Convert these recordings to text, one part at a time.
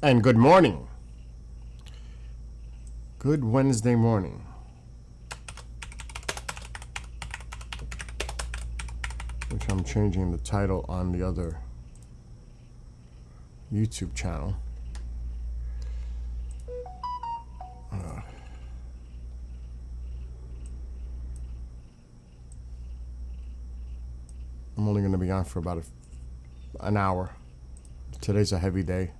And good morning. Good Wednesday morning. Which I'm changing the title on the other YouTube channel. I'm only going to be on for about an hour. Today's a heavy day.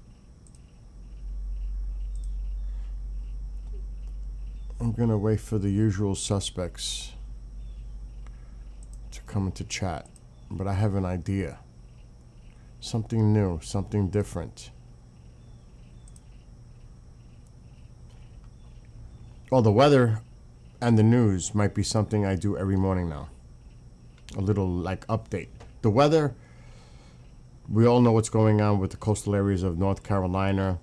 I'm going to wait for the usual suspects to come into chat. But I have an idea. Something new, something different. Well, the weather and the news might be something I do every morning now. A little like update. The weather, we all know what's going on with the coastal areas of North Carolina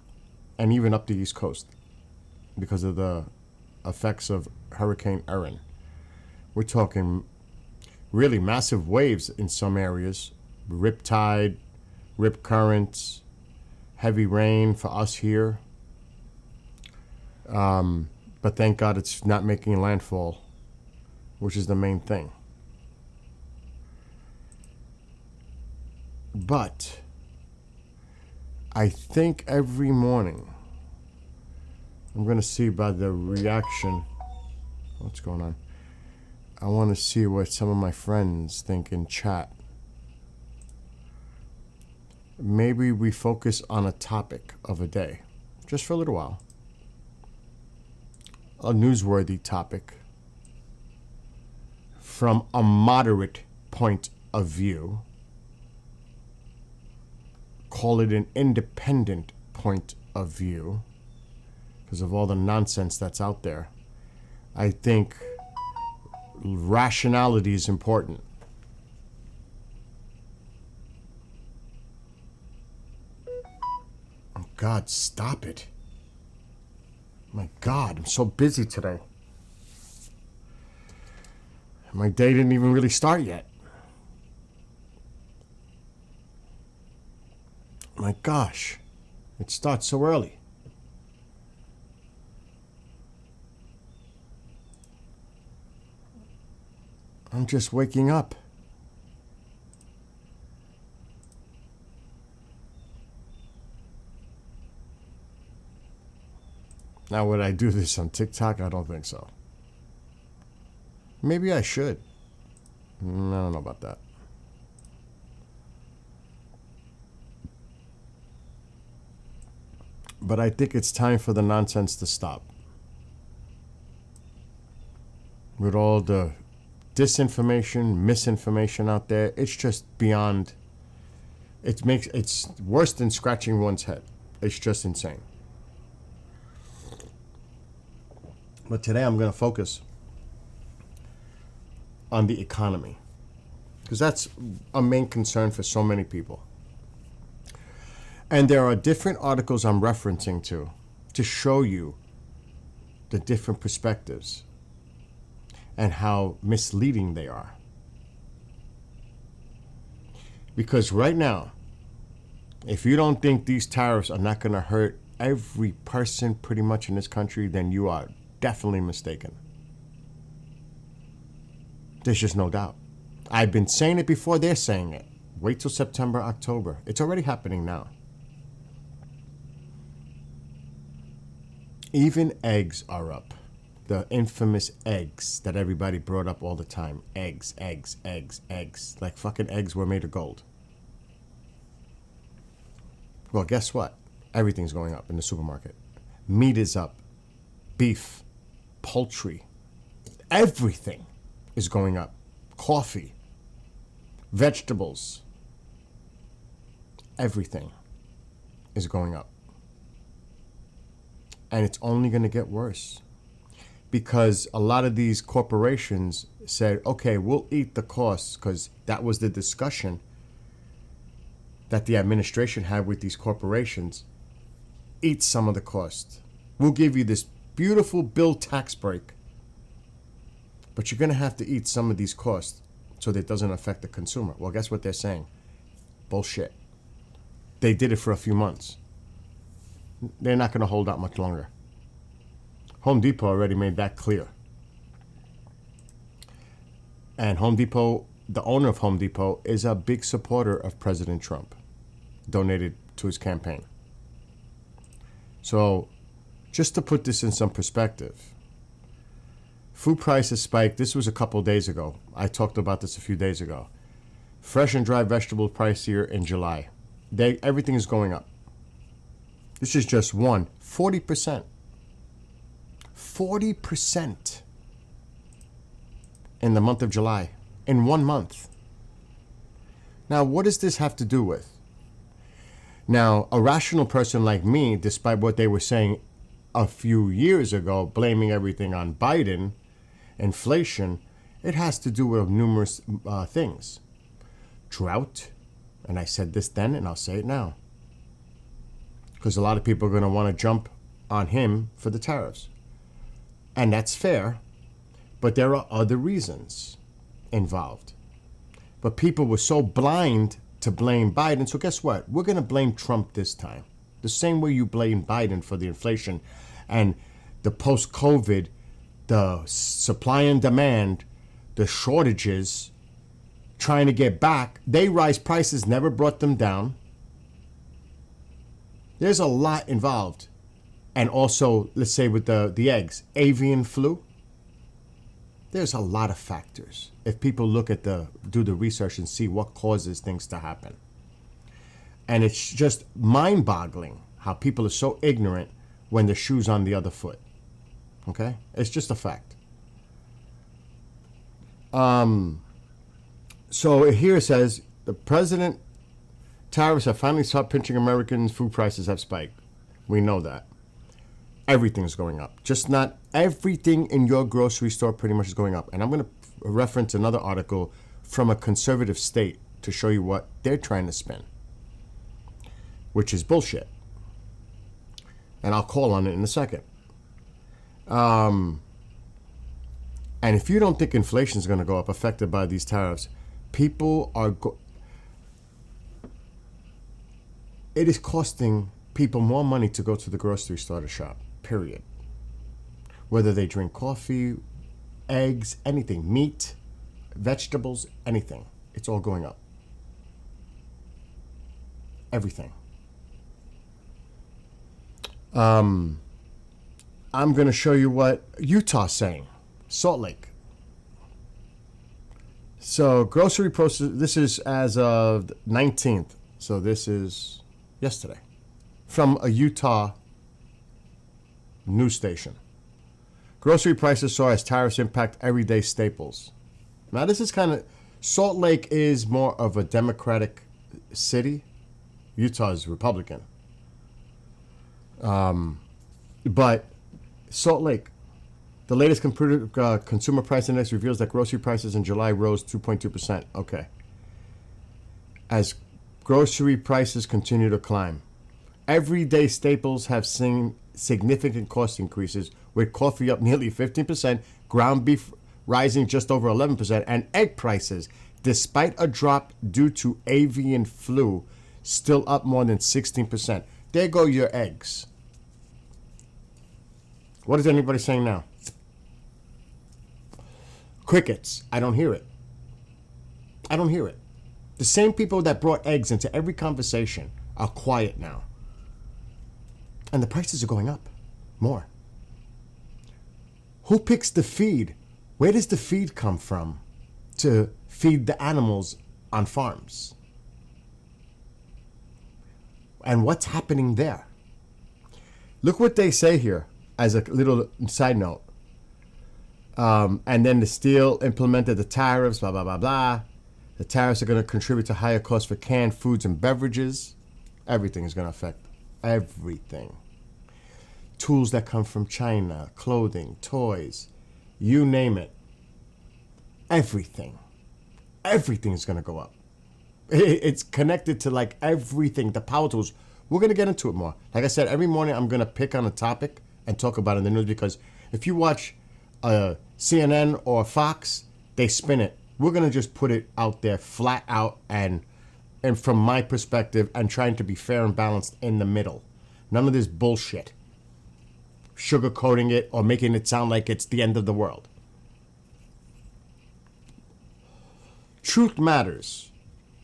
and even up the East Coast because of the effects of Hurricane Erin. We're talking really massive waves in some areas, rip tide, rip currents, heavy rain for us here. But thank God it's not making landfall, which is the main thing. But I think every morning, I'm going to see by the reaction, what's going on? I want to see what some of my friends think in chat. Maybe we focus on a topic of a day, just for a little while. A newsworthy topic from a moderate point of view. Call it an independent point of view because of all the nonsense that's out there. I think rationality is important. Oh God, stop it. My God, I'm so busy today. My day didn't even really start yet. My gosh, it starts so early. I'm just waking up. Now, would I do this on TikTok? I don't think so. Maybe I should. I don't know about that. But I think it's time for the nonsense to stop. With all the disinformation, misinformation out there, it's just beyond. It's worse than scratching one's head. It's just insane. But today I'm going to focus on the economy because that's a main concern for so many people. And there are different articles I'm referencing to show you the different perspectives and how misleading they are. Because right now, if you don't think these tariffs are not going to hurt every person pretty much in this country, then you are definitely mistaken. There's just no doubt. I've been saying it before they're saying it. Wait till September, October. It's already happening now. Even eggs are up. The infamous eggs that everybody brought up all the time. Eggs. Like fucking eggs were made of gold. Well, guess what? Everything's going up in the supermarket. Meat is up. Beef. Poultry. Everything is going up. Coffee. Vegetables. Everything is going up. And it's only going to get worse. Because a lot of these corporations said, okay, we'll eat the costs, because that was the discussion that the administration had with these corporations. Eat some of the cost. We'll give you this beautiful bill tax break, but you're going to have to eat some of these costs so that it doesn't affect the consumer. Well, guess what they're saying? Bullshit. They did it for a few months. they're not going to hold out much longer. Home Depot already made that clear. And Home Depot, the owner of Home Depot, is a big supporter of President Trump. Donated to his campaign. So, just to put this in some perspective, food prices spiked. This was a couple days ago. I talked about this a few days ago. Fresh and dry vegetable price here in July. Everything is going up. This is just 40%. 40% in the month of July. In 1 month. Now, what does this have to do with? Now, a rational person like me, despite what they were saying a few years ago, blaming everything on Biden, inflation, it has to do with numerous things. Drought, and I said this then and I'll say it now. Because a lot of people are going to want to jump on him for the tariffs. And that's fair, but there are other reasons involved. But people were so blind to blame Biden. So guess what? We're going to blame Trump this time. The same way you blame Biden for the inflation and the post-COVID, the supply and demand, the shortages, trying to get back. They rise prices, never brought them down. There's a lot involved. And also, let's say with the eggs, avian flu. There's a lot of factors. If people look at do the research and see what causes things to happen. And it's just mind-boggling how people are so ignorant when the shoe's on the other foot. Okay? It's just a fact. So here it says, the president tariffs have finally stopped pinching Americans. Food prices have spiked. We know that. Everything's going up. Just not everything in your grocery store pretty much is going up. And I'm going to reference another article from a conservative state to show you what they're trying to spin, which is bullshit. And I'll call on it in a second. And if you don't think inflation is going to go up affected by these tariffs, people are... It is costing people more money to go to the grocery store to shop. Period. Whether they drink coffee, eggs, anything, meat, vegetables, anything. It's all going up. Everything. I'm going to show you what Utah's saying. Salt Lake. So grocery prices, this is as of 19th. So this is yesterday. From a Utah news station. Grocery prices soar as tariffs impact everyday staples. Now this is kind of, Salt Lake is more of a Democratic city. Utah is Republican. But Salt Lake, the latest consumer price index reveals that grocery prices in July rose 2.2%. Okay. As grocery prices continue to climb. Everyday staples have seen significant cost increases, with coffee up nearly 15%, ground beef rising just over 11%, and egg prices, despite a drop due to avian flu, still up more than 16%. There go your eggs. What is anybody saying now? Crickets. I don't hear it. I don't hear it. The same people that brought eggs into every conversation are quiet now. And the prices are going up more. Who picks the feed? Where does the feed come from to feed the animals on farms? And what's happening there? Look what they say here as a little side note. And then the steel implemented the tariffs, blah, blah, blah, blah. The tariffs are going to contribute to higher costs for canned foods and beverages. Everything is going to affect everything. Tools that come from China, clothing, toys, you name it. Everything. Everything is going to go up. It's connected to like everything, the power tools. We're going to get into it more. Like I said, every morning I'm going to pick on a topic and talk about it in the news, because if you watch CNN or Fox, they spin it. We're going to just put it out there flat out and from my perspective, and trying to be fair and balanced in the middle. None of this bullshit. Sugarcoating it or making it sound like it's the end of the world. Truth matters.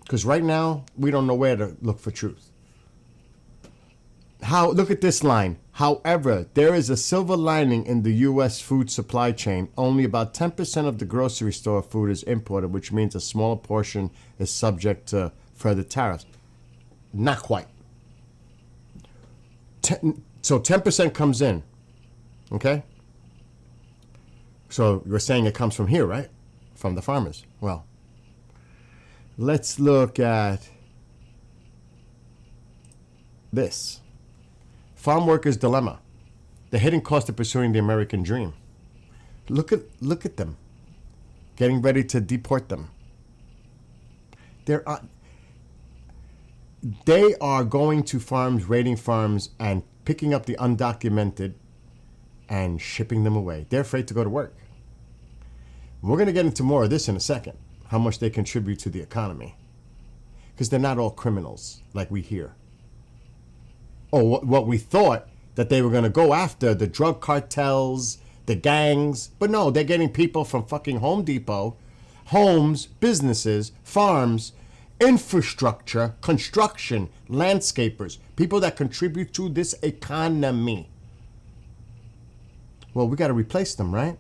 Because right now, we don't know where to look for truth. Look at this line. However, there is a silver lining in the U.S. food supply chain. Only about 10% of the grocery store food is imported, which means a smaller portion is subject to further tariffs. Not quite. So 10% comes in. Okay? So you're saying it comes from here, right? From the farmers. Well, let's look at this. Farm workers' dilemma. The hidden cost of pursuing the American dream. Look at them. Getting ready to deport them. They are going to farms, raiding farms, and picking up the undocumented and shipping them away. They're afraid to go to work. We're going to get into more of this in a second. How much they contribute to the economy. Because they're not all criminals like we hear. Or what we thought that they were going to go after, the drug cartels, the gangs. But no, they're getting people from fucking Home Depot, homes, businesses, farms, infrastructure, construction, landscapers, people that contribute to this economy. Well, we got to replace them, right?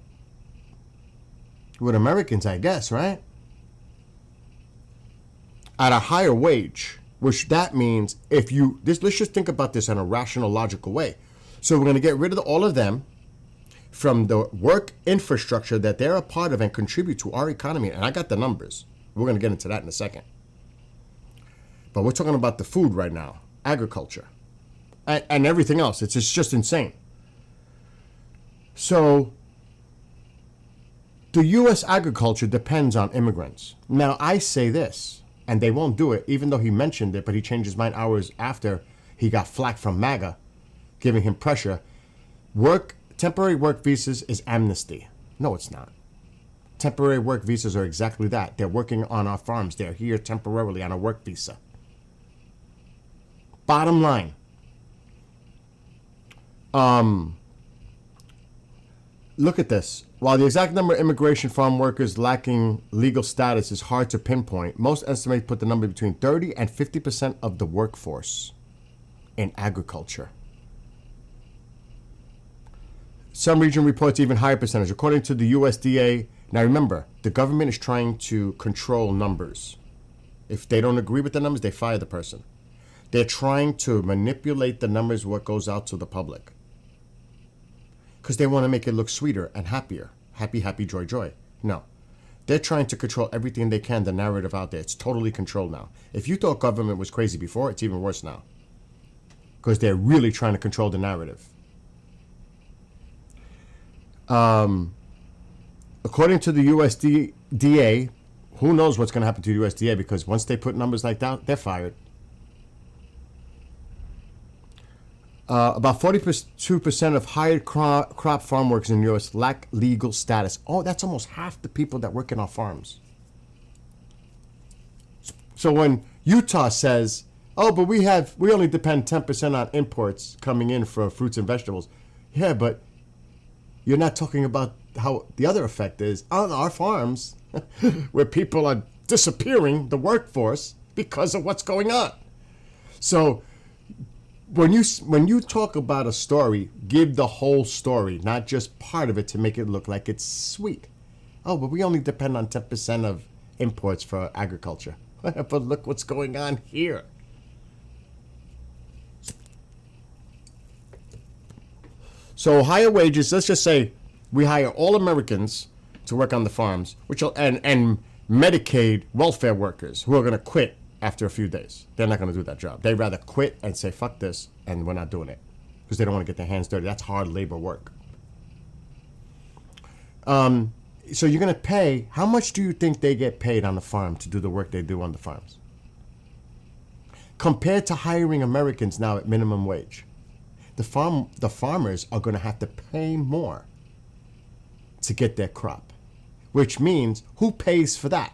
With Americans, I guess, right? At a higher wage. Which that means let's just think about this in a rational, logical way. So we're going to get rid of all of them from the work infrastructure that they're a part of and contribute to our economy. And I got the numbers. We're going to get into that in a second. But we're talking about the food right now, agriculture, and everything else. It's just insane. So the U.S. agriculture depends on immigrants. Now, I say this. And they won't do it, even though he mentioned it, but he changed his mind hours after he got flack from MAGA, giving him pressure. Temporary work visas is amnesty. No, it's not. Temporary work visas are exactly that. They're working on our farms. They're here temporarily on a work visa. Bottom line. Look at this. While the exact number of immigration farm workers lacking legal status is hard to pinpoint, most estimates put the number between 30 and 50% of the workforce in agriculture. Some region reports even higher percentage. According to the USDA, now remember, the government is trying to control numbers. If they don't agree with the numbers, they fire the person. They're trying to manipulate the numbers, what goes out to the public. Because they want to make it look sweeter and happier. Happy, happy, joy, joy. No. They're trying to control everything they can, the narrative out there. It's totally controlled now. If you thought government was crazy before, it's even worse now. Because they're really trying to control the narrative. According to the USDA, who knows what's going to happen to the USDA, because once they put numbers like that, they're fired. About 42% of hired crop farm workers in the U.S. lack legal status. Oh, that's almost half the people that work in our farms. So when Utah says, oh, but we only depend 10% on imports coming in for fruits and vegetables. Yeah, but you're not talking about how the other effect is on our farms where people are disappearing, the workforce, because of what's going on. So when you talk about a story, give the whole story, not just part of it to make it look like it's sweet. Oh, but we only depend on 10% of imports for agriculture. But look what's going on here. So higher wages, let's just say we hire all Americans to work on the farms, and Medicaid welfare workers who are going to quit after a few days. They're not going to do that job. They'd rather quit and say, fuck this, and we're not doing it. Because they don't want to get their hands dirty. That's hard labor work. So you're going to pay, how much do you think they get paid on the farm to do the work they do on the farms? Compared to hiring Americans now at minimum wage. The farmers are going to have to pay more to get their crop. Which means, who pays for that?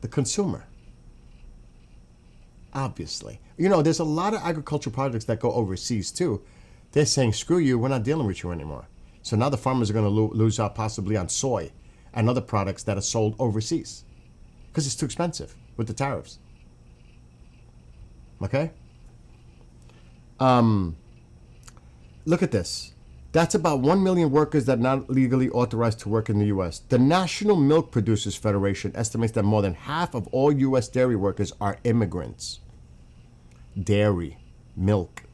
The consumer. obviously. You know, there's a lot of agricultural products that go overseas too. They're saying, screw you, we're not dealing with you anymore. So now the farmers are going to lose out possibly on soy and other products that are sold overseas because it's too expensive with the tariffs. Okay? Look at this. That's about 1 million workers that are not legally authorized to work in the U.S. The National Milk Producers Federation estimates that more than half of all U.S. dairy workers are immigrants. Dairy, milk.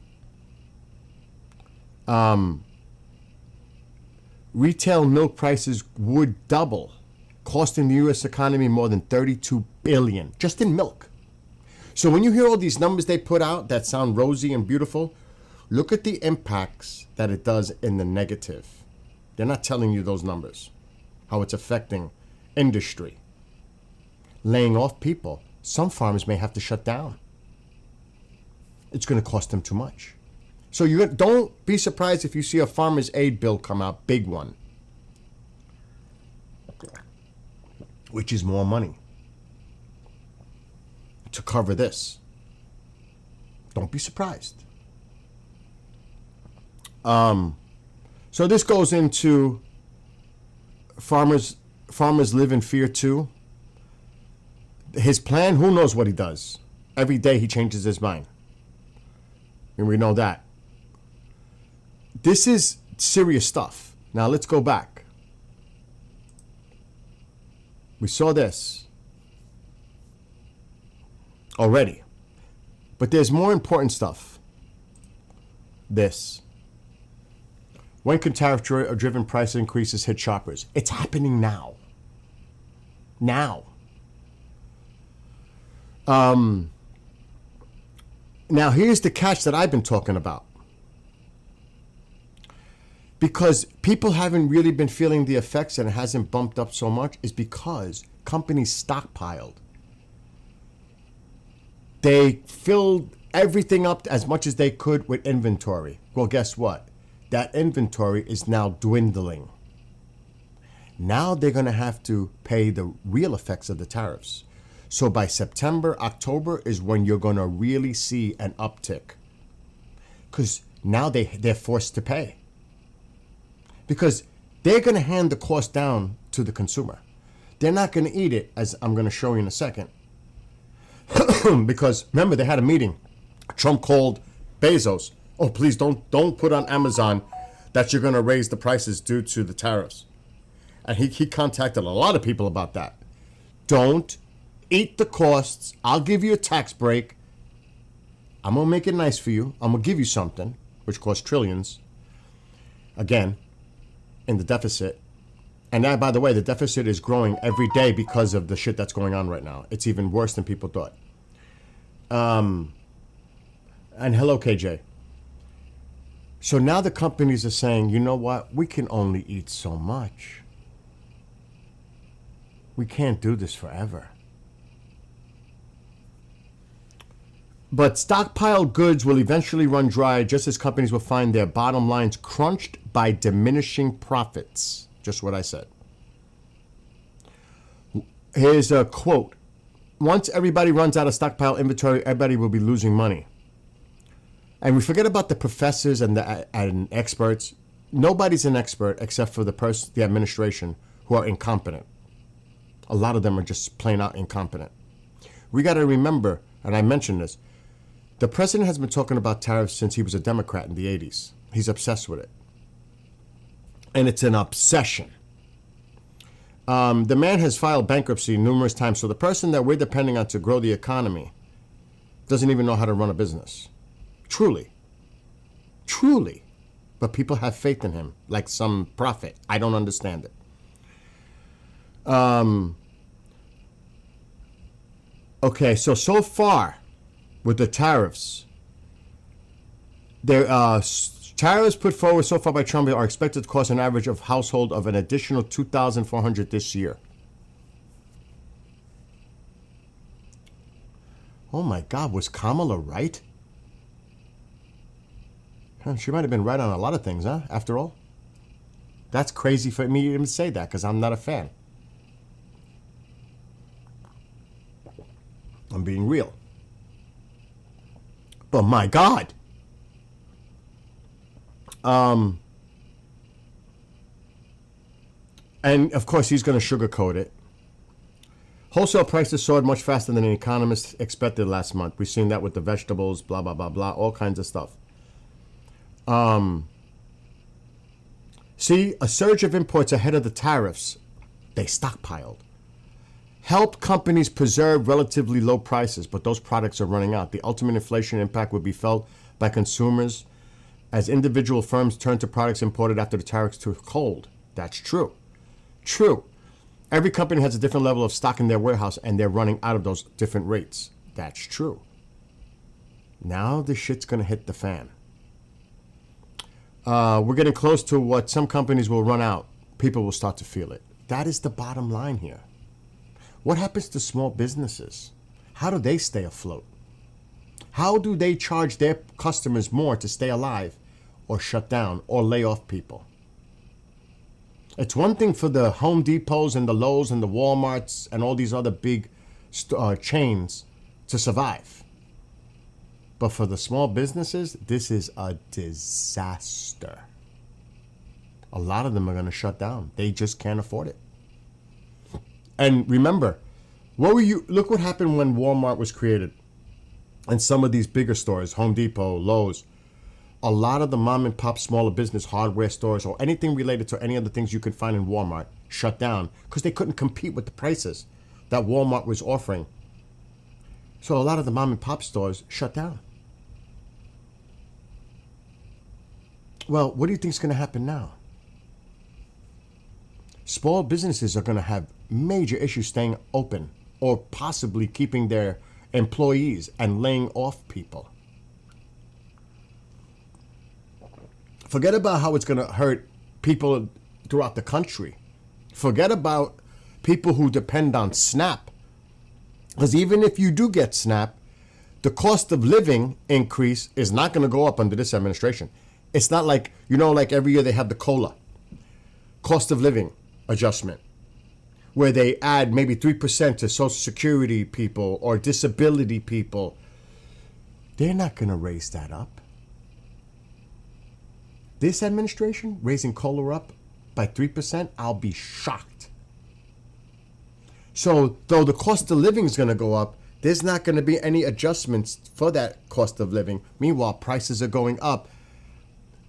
Retail milk prices would double, costing the U.S. economy more than $32 billion just in milk. So when you hear all these numbers they put out that sound rosy and beautiful, look at the impacts that it does in the negative. They're not telling you those numbers, how it's affecting industry, laying off people. Some farms may have to shut down. It's going to cost them too much. So you don't be surprised if you see a farmer's aid bill come out, big one, which is more money to cover this. Don't be surprised. So this goes into farmers live in fear too. His plan, who knows what he does? Every day he changes his mind. And we know that. This is serious stuff. Now let's go back. We saw this already. But there's more important stuff. This. When can tariff-driven price increases hit shoppers? It's happening now. Now. Now here's the catch that I've been talking about. Because people haven't really been feeling the effects and it hasn't bumped up so much is because companies stockpiled. They filled everything up as much as they could with inventory. Well, guess what? That inventory is now dwindling. Now they're going to have to pay the real effects of the tariffs. So by September, October is when you're going to really see an uptick. Because now they're forced to pay. Because they're going to hand the cost down to the consumer. They're not going to eat it, as I'm going to show you in a second. Because remember, they had a meeting. Trump called Bezos. Oh, please don't put on Amazon that you're going to raise the prices due to the tariffs. And he contacted a lot of people about that. Don't eat the costs. I'll give you a tax break. I'm going to make it nice for you. I'm going to give you something, which costs trillions. Again, in the deficit. And that, by the way, the deficit is growing every day because of the shit that's going on right now. It's even worse than people thought. And hello, KJ. So now the companies are saying, you know what? We can only eat so much. We can't do this forever. But stockpiled goods will eventually run dry just as companies will find their bottom lines crunched by diminishing profits. Just what I said. Here's a quote. Once everybody runs out of stockpile inventory, everybody will be losing money. And we forget about the professors and the experts. Nobody's an expert except for the administration who are incompetent. A lot of them are just plain out incompetent. We got to remember, and I mentioned this, the president has been talking about tariffs since he was a Democrat in the 80s. He's obsessed with it. And it's an obsession. The man has filed bankruptcy numerous times, so the person that we're depending on to grow the economy doesn't even know how to run a business. Truly. Truly. But people have faith in him, like some prophet. I don't understand it. Okay, so far with the tariffs, tariffs put forward so far by Trump are expected to cost an average of household of an additional $2,400 this year. Oh my God, was Kamala right? She might have been right on a lot of things, huh? After all. That's crazy for me to even say that because I'm not a fan. I'm being real. But my God. And of course, he's going to sugarcoat it. Wholesale prices soared much faster than economists expected last month. We've seen that with the vegetables, blah, blah, blah, blah, all kinds of stuff. See, a surge of imports ahead of the tariffs, they stockpiled, helped companies preserve relatively low prices, but those products are running out. The ultimate inflation impact would be felt by consumers as individual firms turn to products imported after the tariffs took hold. That's true. True. Every company has a different level of stock in their warehouse, and they're running out of those different rates. That's true. Now the shit's going to hit the fan. We're getting close to what some companies will run out. People will start to feel it. That is the bottom line here. What happens to small businesses? How do they stay afloat? How do they charge their customers more to stay alive or shut down or lay off people? It's one thing for the Home Depots and the Lowe's and the Walmarts and all these other big chains to survive. But for the small businesses, this is a disaster. A lot of them are going to shut down. They just can't afford it. And remember, look what happened when Walmart was created. And some of these bigger stores, Home Depot, Lowe's, a lot of the mom and pop smaller business hardware stores or anything related to any of the things you could find in Walmart shut down because they couldn't compete with the prices that Walmart was offering. So a lot of the mom and pop stores shut down. Well, what do you think is going to happen now? Small businesses are going to have major issues staying open or possibly keeping their employees and laying off people. Forget about how it's going to hurt people throughout the country. Forget about people who depend on SNAP. Because even if you do get SNAP, the cost of living increase is not going to go up under this administration. It's not like, like every year they have the COLA, cost of living adjustment, where they add maybe 3% to Social Security people or disability people. They're not going to raise that up. This administration raising COLA up by 3%, I'll be shocked. So though the cost of living is going to go up, there's not going to be any adjustments for that cost of living. Meanwhile, prices are going up.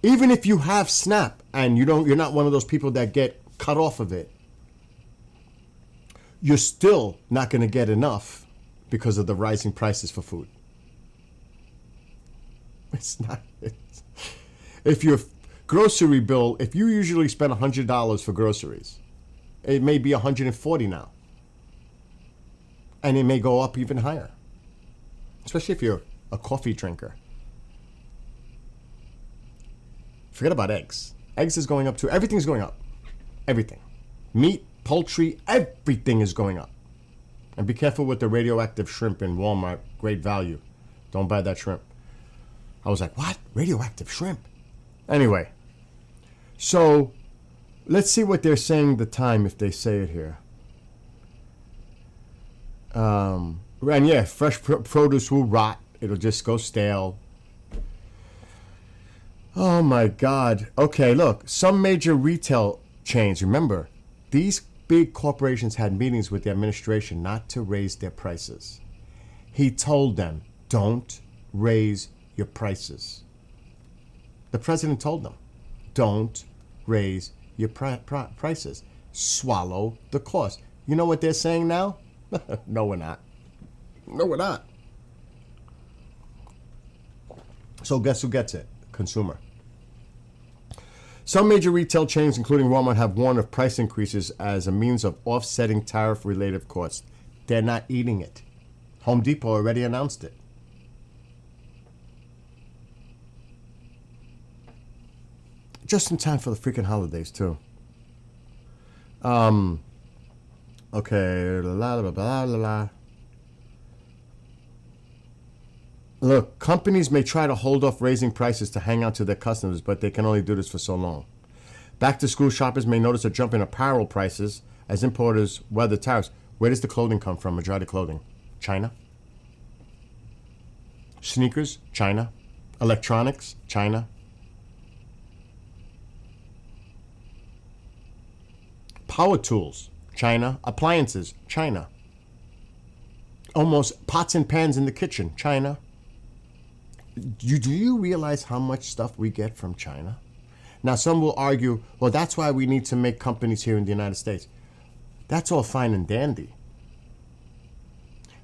Even if you have SNAP and you're not one of those people that get cut off of it, you're still not going to get enough because of the rising prices for food. It's not. If your grocery bill, if you usually spend $100 for groceries, it may be $140 now. And it may go up even higher, especially if you're a coffee drinker. Forget about eggs. Eggs is going up too. Everything's going up. Everything. Meat, poultry, everything is going up. And be careful with the radioactive shrimp in Walmart. Great value. Don't buy that shrimp. I was like, what? Radioactive shrimp? Anyway. So, let's see what they're saying the time if they say it here. And yeah, fresh produce will rot. It'll just go stale. Oh my God. Okay, look, some major retail chains, remember, these big corporations had meetings with the administration not to raise their prices. He told them, don't raise your prices. The president told them, don't raise your prices. Swallow the cost. You know what they're saying now? No, we're not. No, we're not. So guess who gets it? Consumer. Some major retail chains, including Walmart, have warned of price increases as a means of offsetting tariff-related costs. They're not eating it. Home Depot already announced it. Just in time for the freaking holidays, too. Okay, la la la la la. Look, companies may try to hold off raising prices to hang on to their customers, but they can only do this for so long. Back-to-school shoppers may notice a jump in apparel prices as importers weather tariffs. Where does the clothing come from? Majority clothing? China? Sneakers, China. Electronics, China. Power tools, China. Appliances, China. Almost pots and pans in the kitchen, China. Do you realize how much stuff we get from China? Now, some will argue, well, that's why we need to make companies here in the United States. That's all fine and dandy.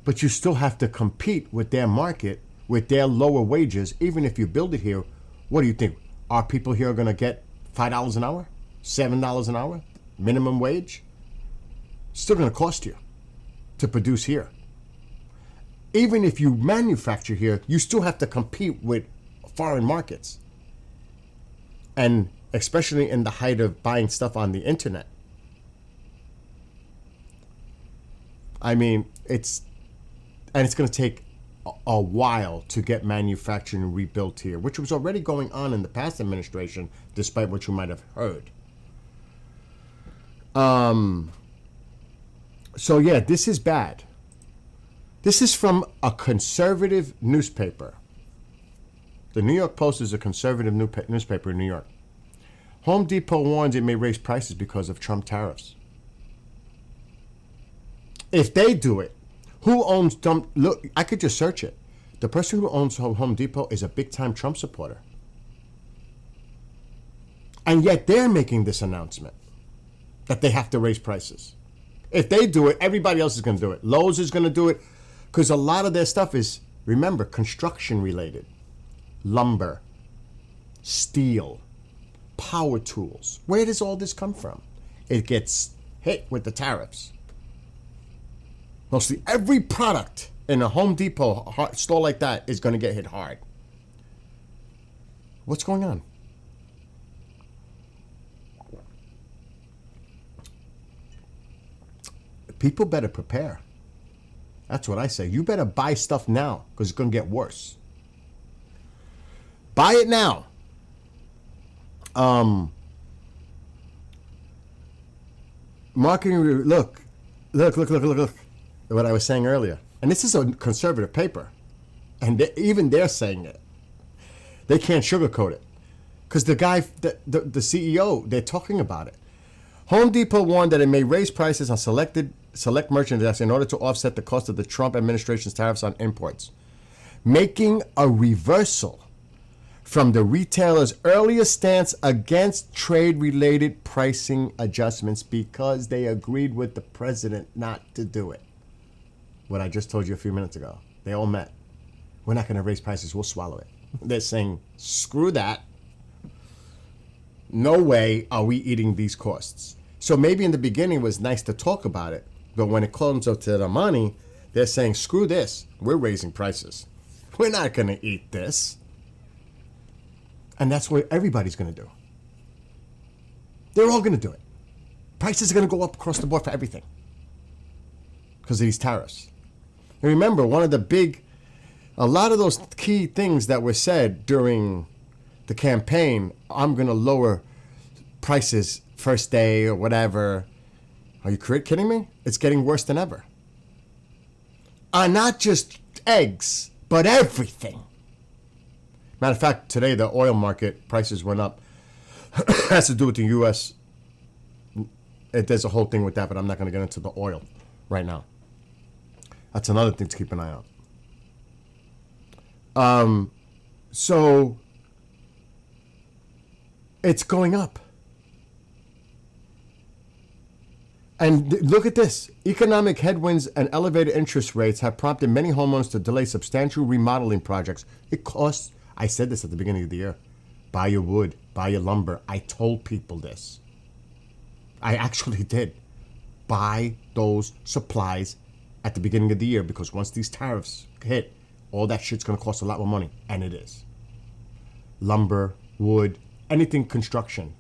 But you still have to compete with their market, with their lower wages. Even if you build it here, what do you think? Are people here going to get $5 an hour? $7 an hour? Minimum wage? Still going to cost you to produce here. Even if you manufacture here, you still have to compete with foreign markets. And especially in the height of buying stuff on the internet. I mean, it's going to take a while to get manufacturing rebuilt here, which was already going on in the past administration, despite what you might have heard. So yeah, this is bad. This is from a conservative newspaper. The New York Post is a conservative newspaper in New York. Home Depot warns it may raise prices because of Trump tariffs. If they do it, who owns Trump? Look, I could just search it. The person who owns Home Depot is a big-time Trump supporter. And yet they're making this announcement that they have to raise prices. If they do it, everybody else is going to do it. Lowe's is going to do it because a lot of their stuff is, remember, construction related. Lumber, steel, power tools. Where does all this come from? It gets hit with the tariffs. Mostly every product in a Home Depot store like that is going to get hit hard. What's going on? People better prepare. That's what I say. You better buy stuff now because it's going to get worse. Buy it now. Marketing, look. What I was saying earlier. And this is a conservative paper. And even they're saying it. They can't sugarcoat it. Because the guy, the CEO, they're talking about it. Home Depot warned that it may raise prices on select merchandise in order to offset the cost of the Trump administration's tariffs on imports, making a reversal from the retailer's earlier stance against trade-related pricing adjustments because they agreed with the president not to do it. What I just told you a few minutes ago. They all met. We're not going to raise prices. We'll swallow it. They're saying, screw that. No way are we eating these costs. So maybe in the beginning it was nice to talk about it, but when it comes up to the money, they're saying, screw this. We're raising prices. We're not going to eat this. And that's what everybody's going to do. They're all going to do it. Prices are going to go up across the board for everything because of these tariffs. And remember, a lot of those key things that were said during the campaign, I'm going to lower prices first day or whatever. Are you kidding me? It's getting worse than ever. Not just eggs, but everything. Matter of fact, today the oil market prices went up. It has to do with the U.S. There's a whole thing with that, but I'm not going to get into the oil right now. That's another thing to keep an eye on. So it's going up. And look at this. Economic headwinds and elevated interest rates have prompted many homeowners to delay substantial remodeling projects. It costs, I said this at the beginning of the year, buy your wood, buy your lumber. I told people this. I actually did. Buy those supplies at the beginning of the year because once these tariffs hit, all that shit's going to cost a lot more money. And it is. Lumber, wood, anything construction.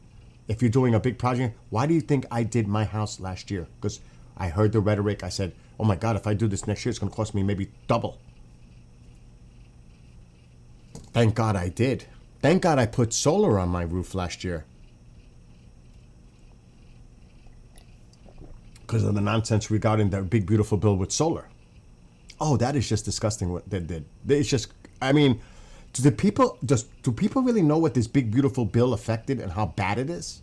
If you're doing a big project, why do you think I did my house last year? Because I heard the rhetoric. I said, oh my God, if I do this next year, it's going to cost me maybe double. Thank God I did. Thank God I put solar on my roof last year. Because of the nonsense regarding the big, beautiful bill with solar. Oh, that is just disgusting what they did. It's just I mean, do people really know what this big beautiful bill affected and how bad it is?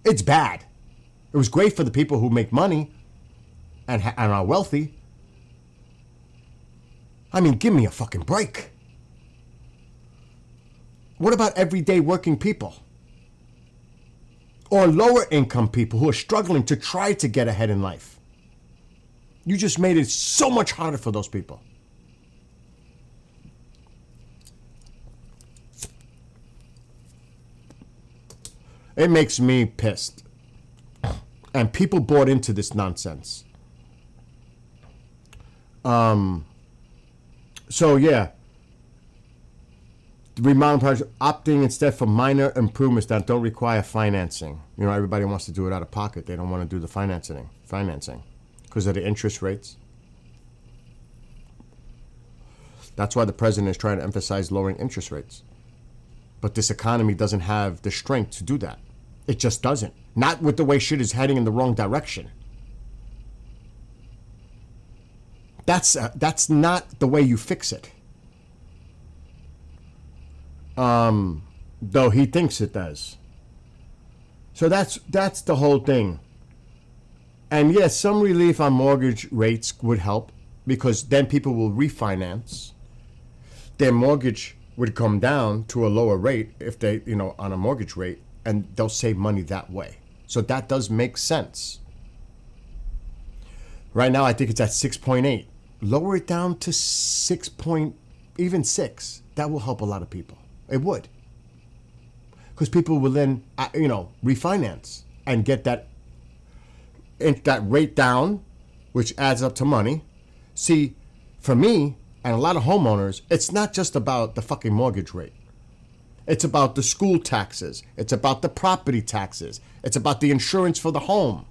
It's bad. It was great for the people who make money and are wealthy. I mean, give me a fucking break. What about everyday working people? Or lower income people who are struggling to try to get ahead in life? You just made it so much harder for those people. It makes me pissed. And people bought into this nonsense. So yeah. The remodeling project opting instead for minor improvements that don't require financing. You know, everybody wants to do it out of pocket. They don't want to do the financing because of the interest rates. That's why the president is trying to emphasize lowering interest rates. But this economy doesn't have the strength to do that. It just doesn't. Not with the way shit is heading in the wrong direction. That's not the way you fix it. Though he thinks it does. So that's the whole thing. And yes, some relief on mortgage rates would help because then people will refinance. Their mortgage would come down to a lower rate if they, on a mortgage rate, and they'll save money that way. So that does make sense. Right now, I think it's at 6.8. Lower it down to even 6. That will help a lot of people. It would. Because people will then, refinance and get that rate down, which adds up to money. See, for me and a lot of homeowners, it's not just about the fucking mortgage rate. It's about the school taxes. It's about the property taxes. It's about the insurance for the home.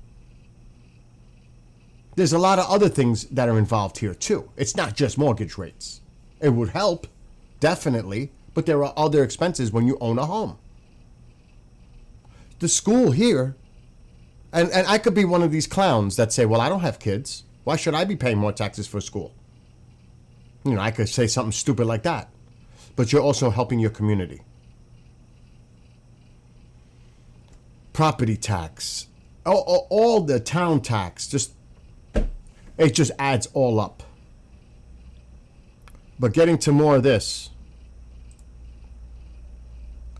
There's a lot of other things that are involved here too. It's not just mortgage rates. It would help, definitely, but there are other expenses when you own a home. The school here, and I could be one of these clowns that say, well, I don't have kids. Why should I be paying more taxes for school? I could say something stupid like that. But you're also helping your community. Property tax, all the town tax, it just adds all up. But getting to more of this.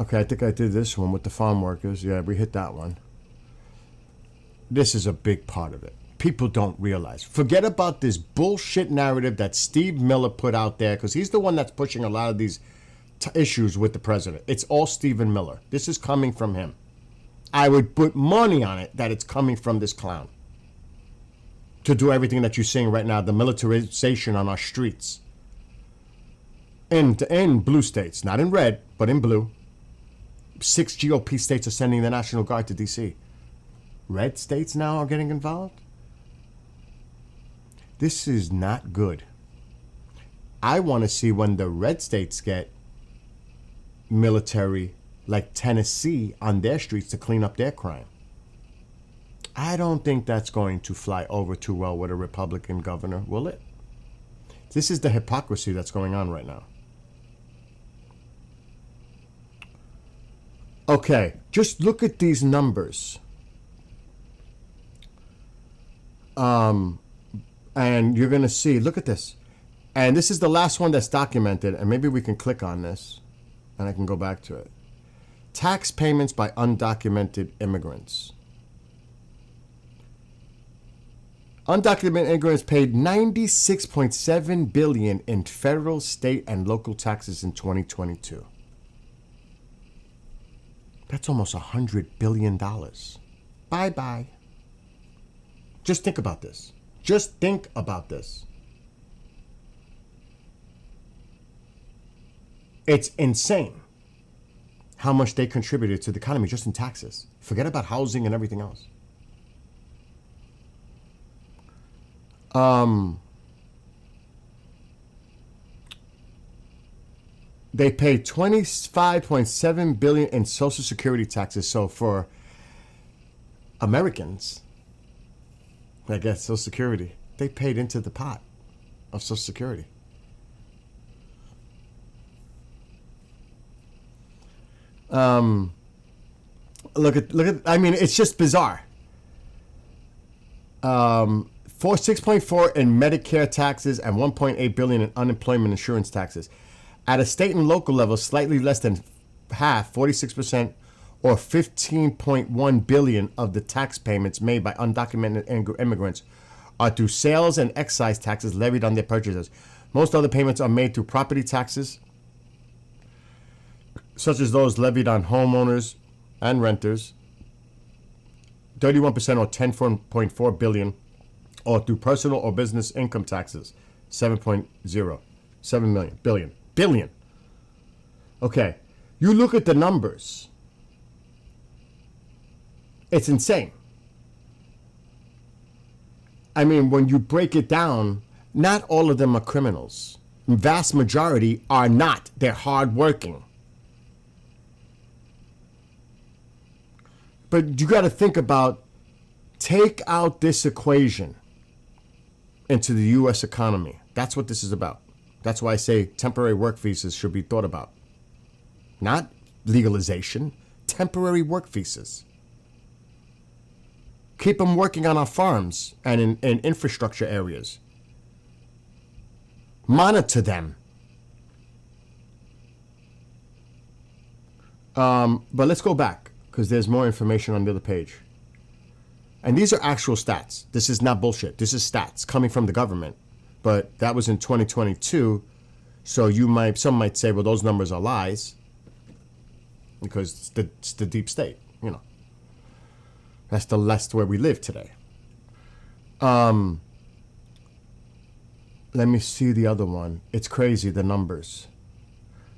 Okay, I think I did this one with the farm workers. Yeah, we hit that one. This is a big part of it. People don't realize. Forget about this bullshit narrative that Steve Miller put out there, because he's the one that's pushing a lot of these issues with the president. It's all Stephen Miller. This is coming from him. I would put money on it that it's coming from this clown to do everything that you're seeing right now, the militarization on our streets. In blue states, not in red, but in blue. 6 GOP states are sending the National Guard to D.C. Red states now are getting involved? This is not good. I want to see when the red states get military, like Tennessee, on their streets to clean up their crime. I don't think that's going to fly over too well with a Republican governor, will it? This is the hypocrisy that's going on right now. Okay, just look at these numbers. And you're going to see, look at this. And this is the last one that's documented, and maybe we can click on this, and I can go back to it. Tax payments by undocumented immigrants. Undocumented immigrants paid $96.7 billion in federal, state, and local taxes in 2022. That's almost $100 billion. Bye-bye. Just think about this. Just think about this. It's insane how much they contributed to the economy just in taxes. Forget about housing and everything else. They pay $25.7 billion in Social Security taxes. So for Americans, I guess Social Security, they paid into the pot of Social Security. Look at. I mean, it's just bizarre. 6.4 in Medicare taxes and 1.8 billion in unemployment insurance taxes. At a state and local level, slightly less than half, 46%, or 15.1 billion of the tax payments made by undocumented immigrants are through sales and excise taxes levied on their purchases. Most other payments are made through property taxes, such as those levied on homeowners and renters, 31% or 10.4 billion, or through personal or business income taxes, 7 million, billion. Okay, you look at the numbers. It's insane. I mean, when you break it down, not all of them are criminals. The vast majority are not. They're hardworking. But you got to think about, take out this equation into the U.S. economy. That's what this is about. That's why I say temporary work visas should be thought about. Not legalization, temporary work visas. Keep them working on our farms and in infrastructure areas. Monitor them. But let's go back, because there's more information on the other page. And these are actual stats. This is not bullshit. This is stats coming from the government. But that was in 2022. So some might say, well, those numbers are lies, because it's the deep state, you know. That's where we live today. Let me see the other one. It's crazy, the numbers.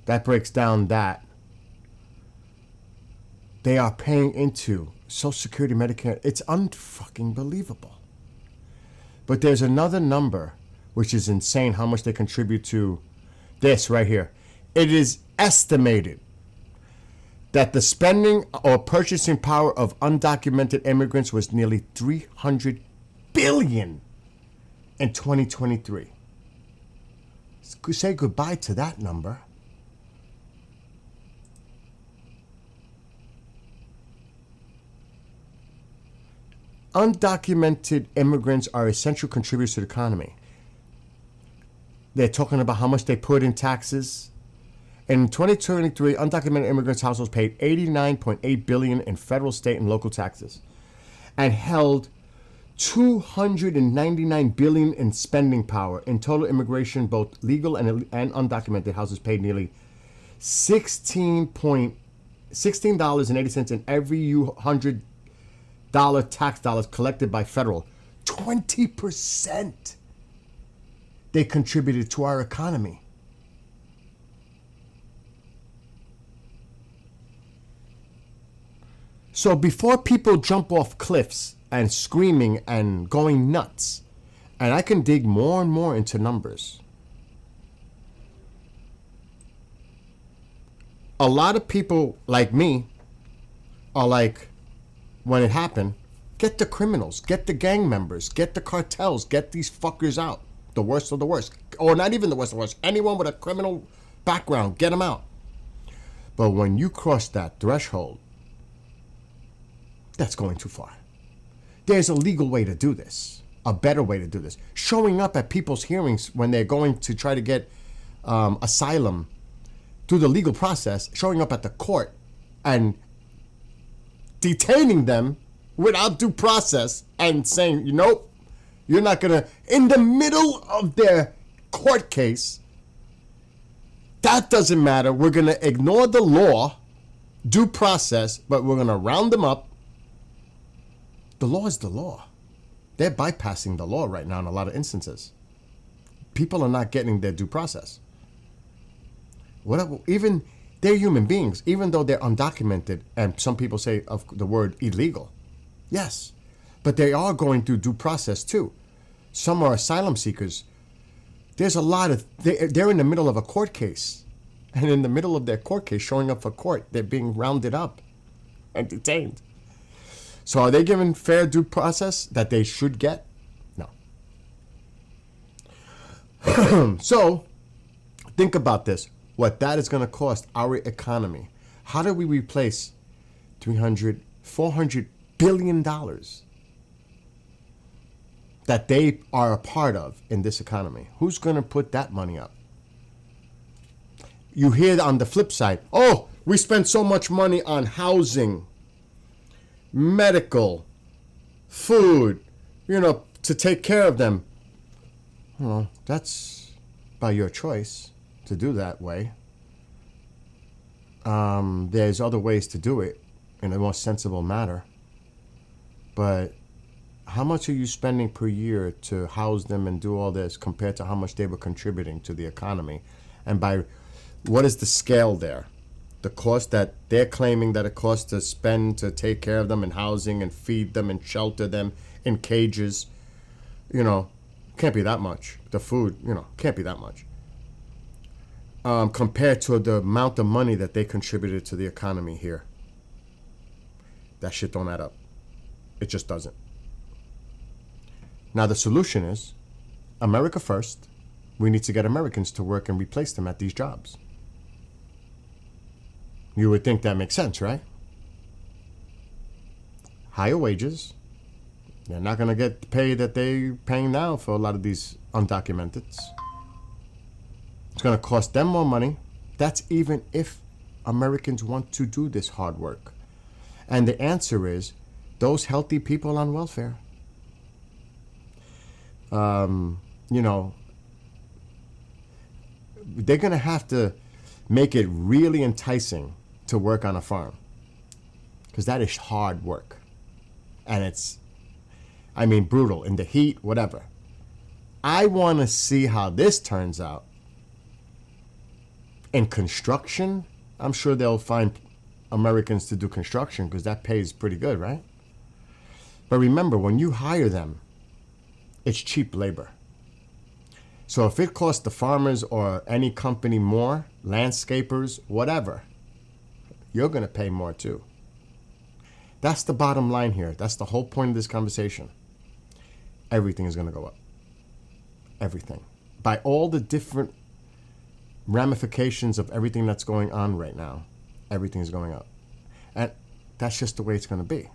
That breaks down that they are paying into Social Security, Medicare. It's unfucking believable. But there's another number, which is insane, how much they contribute to this right here. It is estimated that the spending or purchasing power of undocumented immigrants was nearly $300 billion in 2023. Say goodbye to that number. Undocumented immigrants are essential contributors to the economy. They're talking about how much they put in taxes. In 2023, undocumented immigrants' households paid $89.8 billion in federal, state, and local taxes, and held $299 billion in spending power. In total, immigration, both legal and undocumented houses, paid nearly $16.80 in every $100 tax dollars collected by federal. 20% they contributed to our economy. So before people jump off cliffs and screaming and going nuts, and I can dig more and more into numbers, a lot of people like me are like, when it happened, get the criminals, get the gang members, get the cartels, get these fuckers out. The worst of the worst. Or not even the worst of the worst. Anyone with a criminal background, get them out. But when you cross that threshold, that's going too far. There's a legal way to do this, a better way to do this. Showing up at people's hearings when they're going to try to get asylum through the legal process, showing up at the court and detaining them without due process and saying, nope, you're not going to, in the middle of their court case, that doesn't matter. We're going to ignore the law, due process, but we're going to round them up. The law is the law. They're bypassing the law right now in a lot of instances. People are not getting their due process. Even they're human beings, even though they're undocumented, and some people say of the word illegal. Yes, but they are going through due process too. Some are asylum seekers. There's a lot of, they're in the middle of a court case. And in the middle of their court case, showing up for court, they're being rounded up and detained. So are they given fair due process that they should get? No. So think about this. What that is going to cost our economy. How do we replace 300, $400 billion that they are a part of in this economy? Who's going to put that money up? You hear on the flip side, oh, we spend so much money on housing, medical, food, to take care of them. Well, that's by your choice to do that way. There's other ways to do it in a more sensible manner. But how much are you spending per year to house them and do all this compared to how much they were contributing to the economy? And by what is the scale there? The cost that they're claiming that it costs to spend to take care of them in housing and feed them and shelter them in cages, can't be that much. The food, can't be that much. Compared to the amount of money that they contributed to the economy here. That shit don't add up. It just doesn't. Now the solution is America first. We need to get Americans to work and replace them at these jobs. You would think that makes sense, right? Higher wages. They're not going to get the pay that they're paying now for a lot of these undocumenteds. It's going to cost them more money. That's even if Americans want to do this hard work. And the answer is those healthy people on welfare. They're going to have to make it really enticing to work on a farm. Because that is hard work. And it's, brutal in the heat, whatever. I want to see how this turns out. In construction, I'm sure they'll find Americans to do construction because that pays pretty good, right? But remember, when you hire them, it's cheap labor. So if it costs the farmers or any company more, landscapers, whatever, you're going to pay more too. That's the bottom line here. That's the whole point of this conversation. Everything is going to go up. Everything. By all the different ramifications of everything that's going on right now, everything is going up. And that's just the way it's going to be.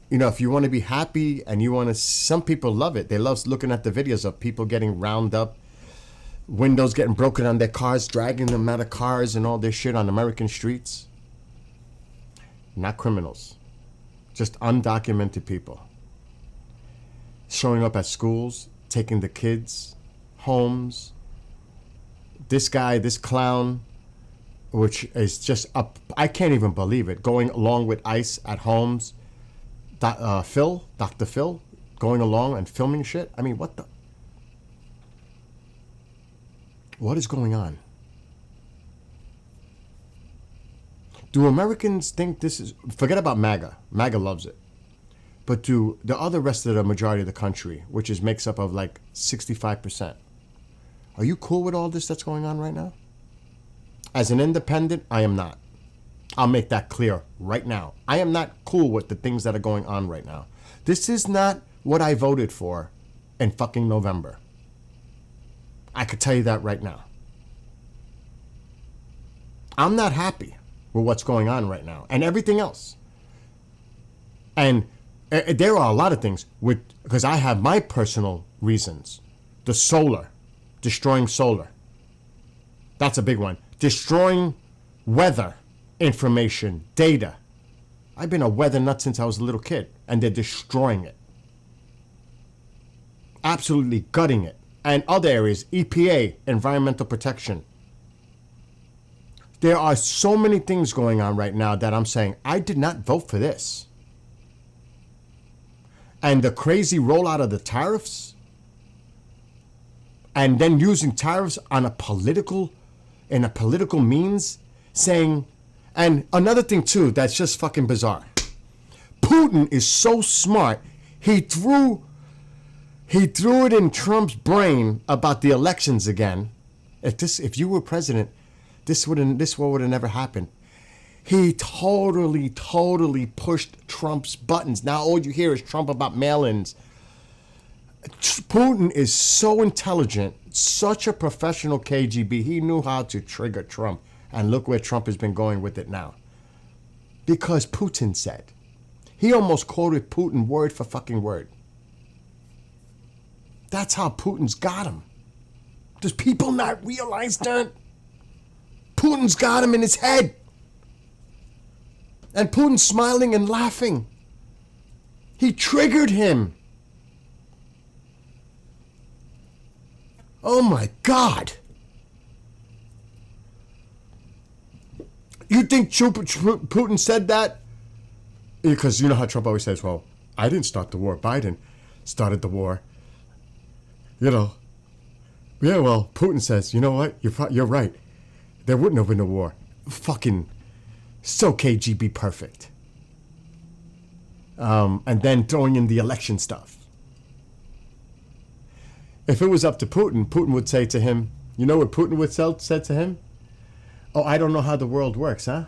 If you want to be happy and you want to, some people love it. They love looking at the videos of people getting round up, windows getting broken on their cars, dragging them out of cars and all this shit on American streets. Not criminals, just undocumented people. Showing up at schools, taking the kids, homes. This guy, this clown, which is just up, I can't even believe it, going along with ICE at homes. Dr. Phil, going along and filming shit. What is going on? Do Americans think this is, forget about MAGA. MAGA loves it. But do the other rest of the majority of the country, which makes up of like 65%, are you cool with all this that's going on right now? As an independent, I am not. I'll make that clear right now. I am not cool with the things that are going on right now. This is not what I voted for in fucking November. I could tell you that right now. I'm not happy with what's going on right now and everything else. And there are a lot of things because I have my personal reasons. The solar, destroying solar. That's a big one. Destroying weather information, data. I've been a weather nut since I was a little kid, and they're destroying it. Absolutely gutting it. And other areas, EPA, environmental protection. There are so many things going on right now that I'm saying, I did not vote for this. And the crazy rollout of the tariffs, and then using tariffs on in a political means, saying, and another thing too that's just fucking bizarre. Putin is so smart, he threw it in Trump's brain about the elections again. If you were president, this would have never happened. He totally pushed Trump's buttons. Now all you hear is Trump about mail-ins. Putin is so intelligent, such a professional KGB. He knew how to trigger Trump And look where Trump has been going with it now. Because Putin said. He almost quoted Putin word for fucking word. That's how Putin's got him. Does people not realize that? Putin's got him in his head. And Putin's smiling and laughing. He triggered him. Oh my God. You think Putin said that? Because you know how Trump always says, well, I didn't start the war. Biden started the war. You know. Yeah, well, Putin says, you know what? You're right. There wouldn't have been a war. Fucking so KGB perfect. And then throwing in the election stuff. If it was up to Putin, Putin would say to him, you know what Putin would said to him? Oh, I don't know how the world works, huh?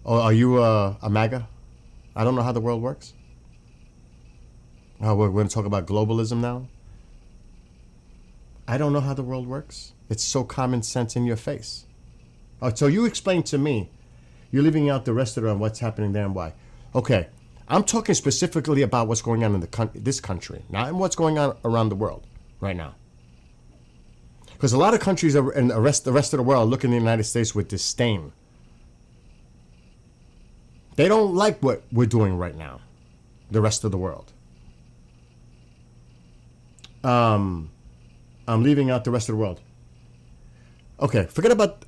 Oh, are you a MAGA? I don't know how the world works. Oh, we're going to talk about globalism now? I don't know how the world works. It's so common sense in your face. Oh, so you explain to me. You're leaving out the rest of it on what's happening there and why. Okay, I'm talking specifically about what's going on in this country, not in what's going on around the world right now. Because a lot of countries and the rest of the world look in the United States with disdain. They don't like what we're doing right now, the rest of the world. I'm leaving out the rest of the world. Okay,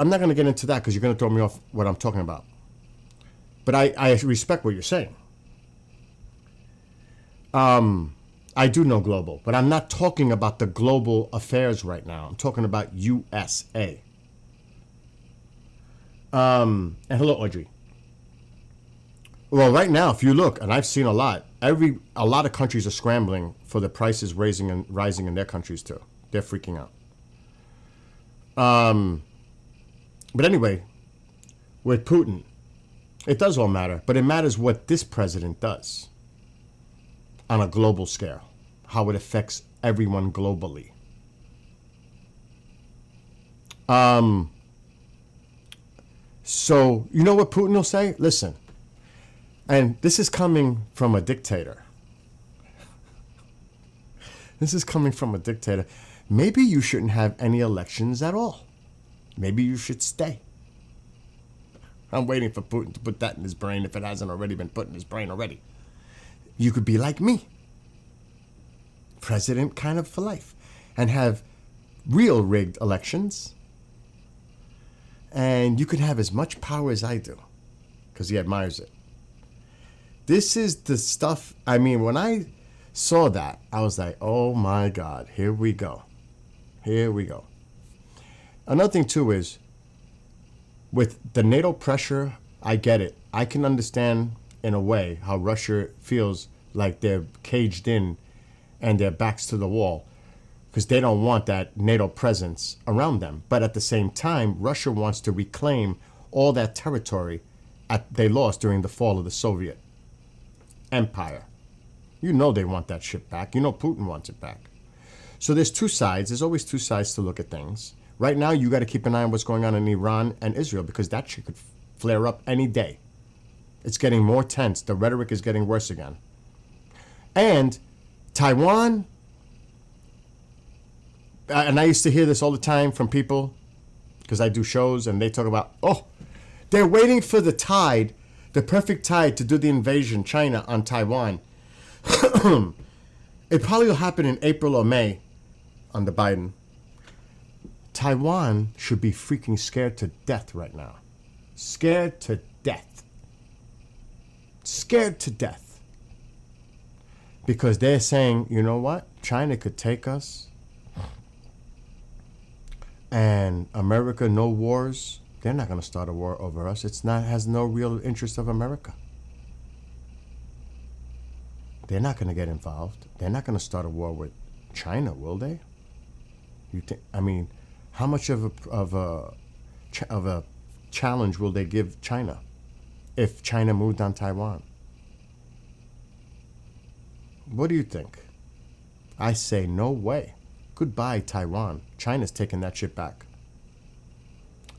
I'm not going to get into that because you're going to throw me off what I'm talking about. But I respect what you're saying. I do know global, but I'm not talking about the global affairs right now. I'm talking about USA. And hello, Audrey. Well, right now, if you look, and I've seen a lot of countries are scrambling for the prices rising in their countries too. They're freaking out. But anyway, with Putin, it does all matter, but it matters what this president does on a global scale, how it affects everyone globally. So, you know what Putin will say? Listen, and this is coming from a dictator. This is coming from a dictator. Maybe you shouldn't have any elections at all. Maybe you should stay. I'm waiting for Putin to put that in his brain if it hasn't already been put in his brain already. You could be like me. President kind of for life. And have real rigged elections. And you could have as much power as I do. Because he admires it. This is the stuff, I mean, when I saw that, I was like, oh my God, here we go. Here we go. Another thing too is, with the NATO pressure, I get it. I can understand in a way how Russia feels like they're caged in and their backs to the wall because they don't want that NATO presence around them. But at the same time, Russia wants to reclaim all that territory they lost during the fall of the Soviet Empire. You know they want that shit back. You know Putin wants it back. So there's two sides. There's always two sides to look at things. Right now, you got to keep an eye on what's going on in Iran and Israel because that shit could flare up any day. It's getting more tense. The rhetoric is getting worse again. And Taiwan, and I used to hear this all the time from people because I do shows and they talk about, oh, they're waiting for the tide, the perfect tide to do the invasion, China, on Taiwan. It probably will happen in April or May under Biden. Taiwan should be freaking scared to death right now. Scared to death. Scared to death. Because they're saying, you know what? China could take us. And America, no wars. They're not going to start a war over us. Has no real interest of America. They're not going to get involved. They're not going to start a war with China, will they? You think? I mean, how much of a challenge will they give China if China moved on Taiwan? What do you think? I say no way. Goodbye, Taiwan. China's taking that shit back.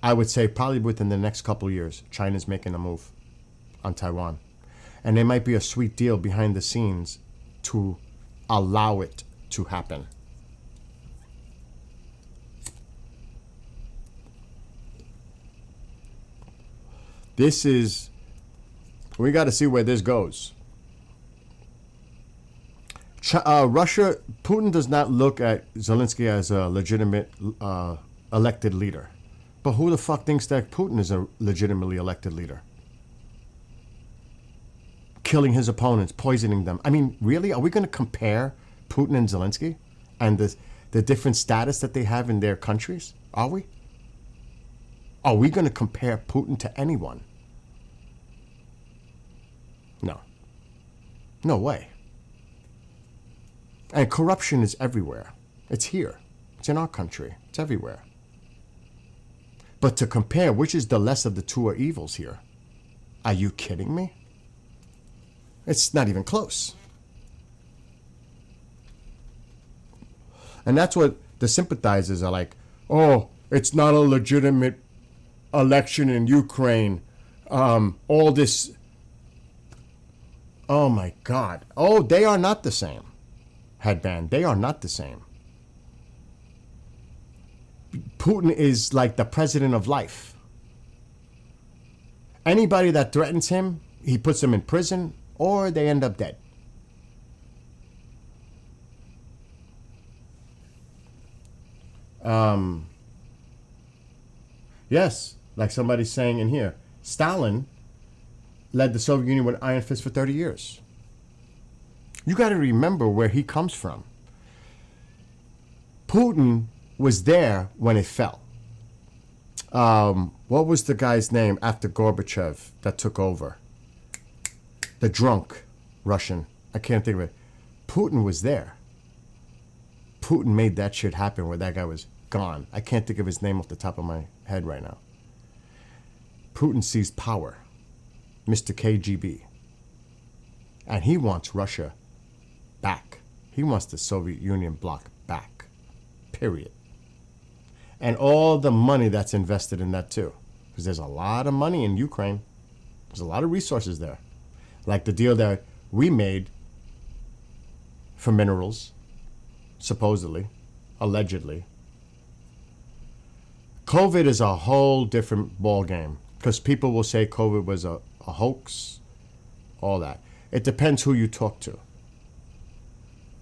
I would say probably within the next couple of years, China's making a move on Taiwan. And there might be a sweet deal behind the scenes to allow it to happen. We got to see where this goes. Russia, Putin does not look at Zelensky as a legitimate elected leader. But who the fuck thinks that Putin is a legitimately elected leader? Killing his opponents, poisoning them. I mean, really? Are we going to compare Putin and Zelensky and the different status that they have in their countries? Are we? Are we going to compare Putin to anyone? No. No way. And corruption is everywhere. It's here. It's in our country. It's everywhere. But to compare which is the less of the two evils here, are you kidding me? It's not even close. And that's what the sympathizers are like, oh, it's not a legitimate election in Ukraine. All this. Oh my God. Oh, they are not the same. Headband. They are not the same. Putin is like the president of life. Anybody that threatens him, he puts them in prison or they end up dead. Yes, like somebody's saying in here, Stalin led the Soviet Union with iron fist for 30 years. You got to remember where he comes from. Putin was there when it fell. What was the guy's name after Gorbachev that took over? The drunk Russian. I can't think of it. Putin was there. Putin made that shit happen where that guy was gone. I can't think of his name off the top of my head right now. Putin seized power. Mr. KGB. And he wants Russia back. He wants the Soviet Union bloc back. Period. And all the money that's invested in that too. Because there's a lot of money in Ukraine. There's a lot of resources there. Like the deal that we made for minerals, supposedly, allegedly. COVID is a whole different ball game. Because people will say COVID was a hoax, all that. It depends who you talk to.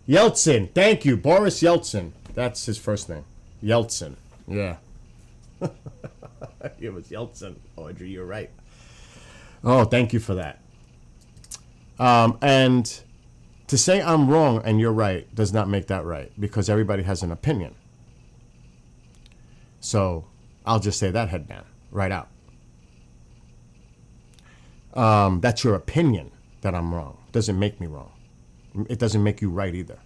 Yeltsin, thank you, Boris Yeltsin. That's his first name. Yeltsin, yeah. It was Yeltsin, Audrey, you're right. Oh, thank you for that. And to say I'm wrong and you're right does not make that right, because everybody has an opinion. So I'll just say that, headband, right out. That's your opinion that I'm wrong. Doesn't make me wrong. It doesn't make you right either.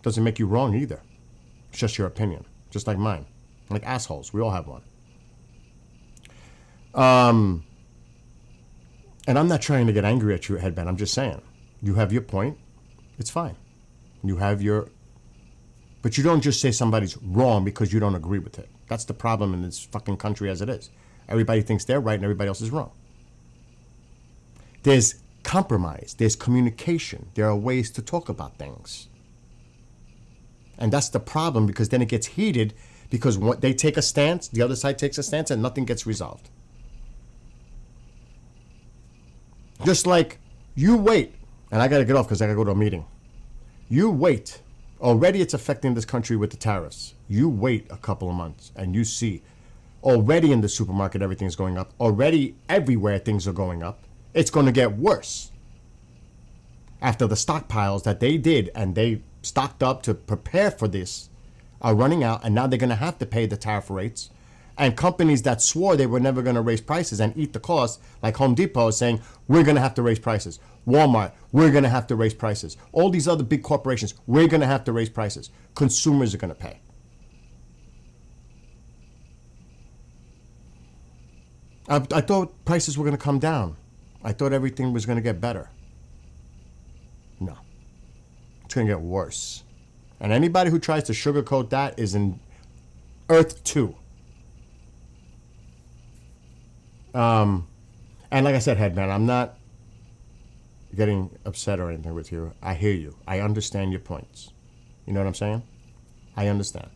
Doesn't make you wrong either. It's just your opinion, just like mine. Like assholes, we all have one. And I'm not trying to get angry at you, headband. I'm just saying, you have your point. It's fine. You have your, but you don't just say somebody's wrong because you don't agree with it. That's the problem in this fucking country as it is. Everybody thinks they're right and everybody else is wrong. There's compromise. There's communication. There are ways to talk about things. And that's the problem, because then it gets heated because they take a stance, the other side takes a stance, and nothing gets resolved. Just like you wait, and I got to get off because I got to go to a meeting. You wait. Already it's affecting this country with the tariffs. You wait a couple of months and you see already in the supermarket everything's going up. Already everywhere things are going up. It's going to get worse. After the stockpiles that they did and they stocked up to prepare for this are running out, and now they're going to have to pay the tariff rates. And companies that swore they were never going to raise prices and eat the cost, like Home Depot, is saying, we're going to have to raise prices. Walmart, we're going to have to raise prices. All these other big corporations, we're going to have to raise prices. Consumers are going to pay. I thought prices were going to come down. I thought everything was going to get better. No. It's going to get worse. And anybody who tries to sugarcoat that is in Earth 2. And like I said, Headman, I'm not getting upset or anything with you. I hear you. I understand your points. You know what I'm saying? I understand.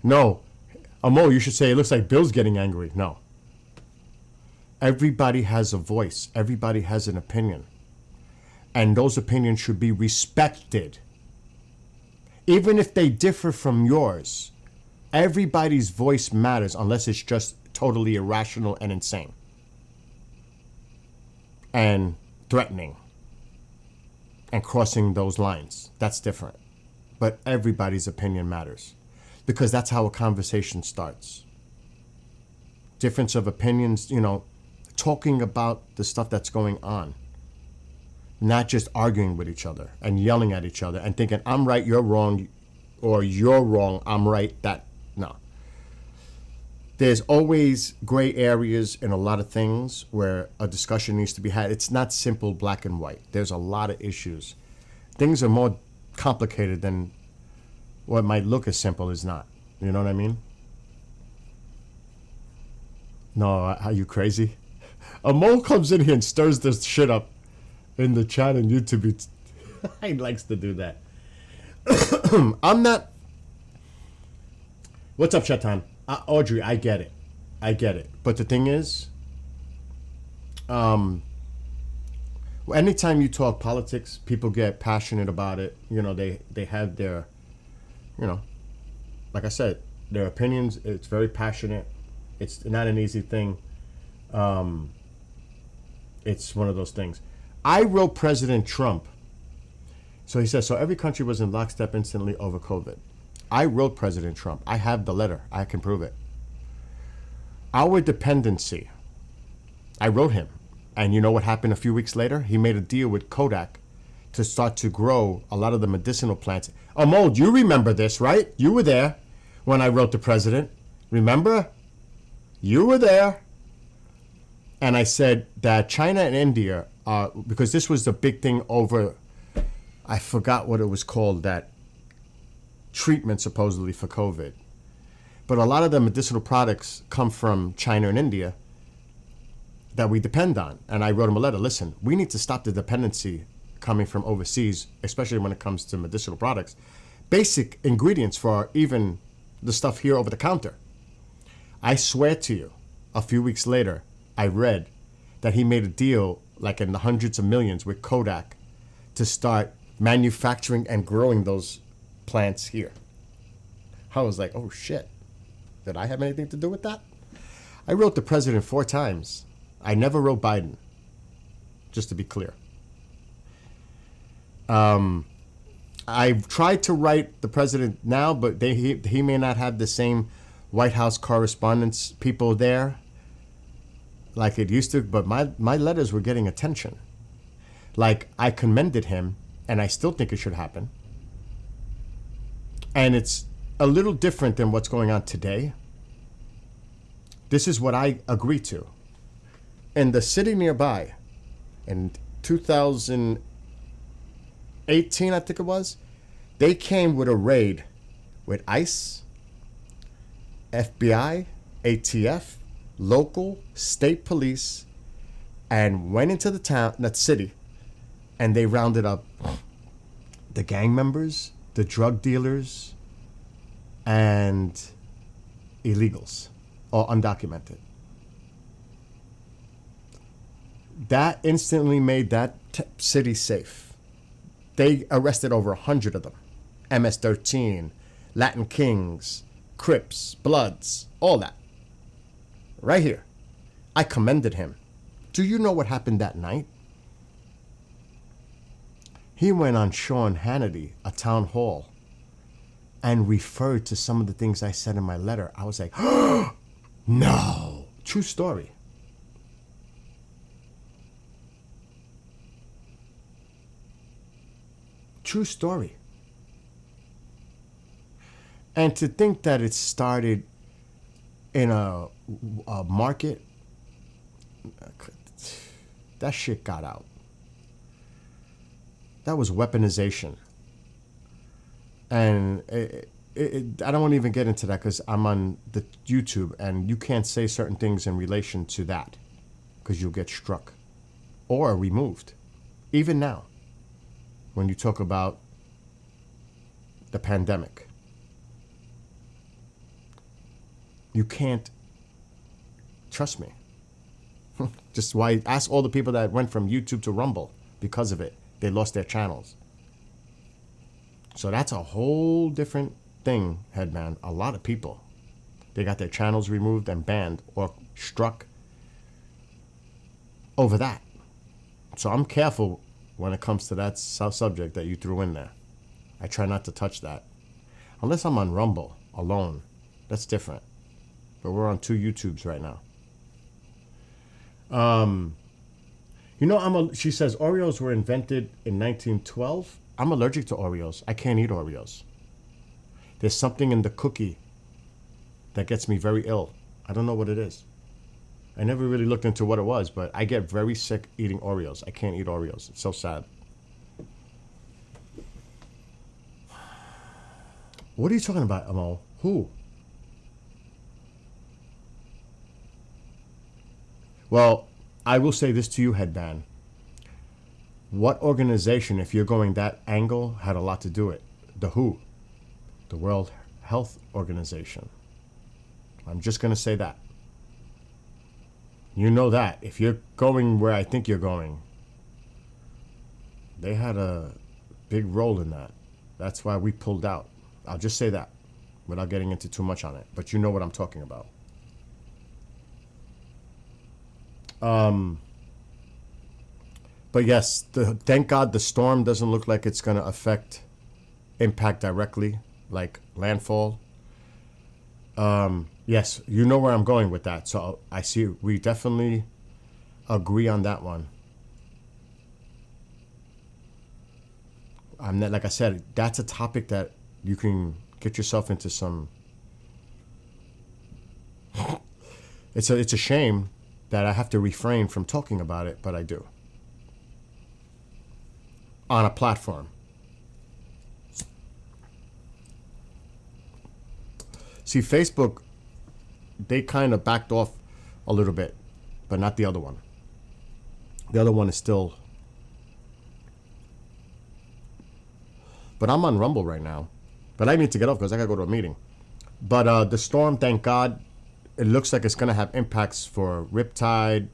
No, Amo, you should say it looks like Bill's getting angry. No. Everybody has a voice. Everybody has an opinion. And those opinions should be respected. Even if they differ from yours, everybody's voice matters unless it's just totally irrational and insane. And threatening. And crossing those lines. That's different. But everybody's opinion matters. Because that's how a conversation starts. Difference of opinions, talking about the stuff that's going on. Not just arguing with each other and yelling at each other and thinking, I'm right, you're wrong, or you're wrong, I'm right. No. There's always gray areas in a lot of things where a discussion needs to be had. It's not simple black and white. There's a lot of issues. Things are more complicated than what might look as simple as not. You know what I mean? No, are you crazy? A mole comes in here and stirs this shit up in the chat and YouTube. He likes to do that. I'm not. What's up, Shatan? Audrey, I get it. But the thing is, anytime you talk politics, people get passionate about it. They have their, like I said, their opinions. It's very passionate. It's not an easy thing. It's one of those things. I wrote President Trump. So he says, so every country was in lockstep instantly over COVID. I wrote President Trump. I have the letter. I can prove it. Our dependency. I wrote him. And you know what happened a few weeks later? He made a deal with Kodak to start to grow a lot of the medicinal plants. Mold, you remember this, right? You were there when I wrote the president. Remember? You were there. And I said that China and India, because this was the big thing over, I forgot what it was called, that treatment supposedly for COVID. But a lot of the medicinal products come from China and India that we depend on. And I wrote him a letter. Listen, we need to stop the dependency coming from overseas, especially when it comes to medicinal products. Basic ingredients for even the stuff here over the counter. I swear to you, a few weeks later, I read that he made a deal like in the hundreds of millions with Kodak to start manufacturing and growing those plants here. I was like, oh shit, did I have anything to do with that? I wrote the president 4 times. I never wrote Biden, just to be clear. I've tried to write the president now, but he may not have the same White House correspondence people there like it used to, but my letters were getting attention. Like, I commended him, and I still think it should happen. And it's a little different than what's going on today. This is what I agree to. In the city nearby, in 2018, I think it was, they came with a raid with ICE, FBI, ATF, local, state police, and went into the town, that city, and they rounded up the gang members, the drug dealers, and illegals, or undocumented. That instantly made that city safe. They arrested over 100 of them. MS-13, Latin Kings, Crips, Bloods, all that. Right here. I commended him. Do you know what happened that night? He went on Sean Hannity, a town hall, and referred to some of the things I said in my letter. I was like, oh, no. True story. True story. And to think that it started in a market, that shit got out. That was weaponization. And I don't want to even get into that because I'm on the YouTube and you can't say certain things in relation to that because you'll get struck or removed. Even now, when you talk about the pandemic, you can't, trust me. Just why ask all the people that went from YouTube to Rumble because of it. They lost their channels. So that's a whole different thing, Headman. A lot of people, they got their channels removed and banned or struck over that. So I'm careful when it comes to that subject that you threw in there. I try not to touch that. Unless I'm on Rumble alone. That's different. But we're on 2 YouTubes right now. You know, she says Oreos were invented in 1912. I'm allergic to Oreos. I can't eat Oreos. There's something in the cookie that gets me very ill. I don't know what it is. I never really looked into what it was, but I get very sick eating Oreos. I can't eat Oreos. It's so sad. What are you talking about, Amal? Who? Well, I will say this to you, Headband. What organization, if you're going that angle, had a lot to do it? The WHO, the World Health Organization. I'm just going to say that. You know that. If you're going where I think you're going, they had a big role in that. That's why we pulled out. I'll just say that without getting into too much on it. But you know what I'm talking about. But yes, thank God the storm doesn't look like it's going to impact directly, like landfall. Yes, you know where I'm going with that. So I see we definitely agree on that one. I'm not, like I said, that's a topic that you can get yourself into some. It's a shame that I have to refrain from talking about it, but I do. On a platform. See, Facebook, they kind of backed off a little bit, but not the other one. The other one is still. But I'm on Rumble right now. But I need to get off because I got to go to a meeting. But the storm, thank God, it looks like it's going to have impacts for riptide,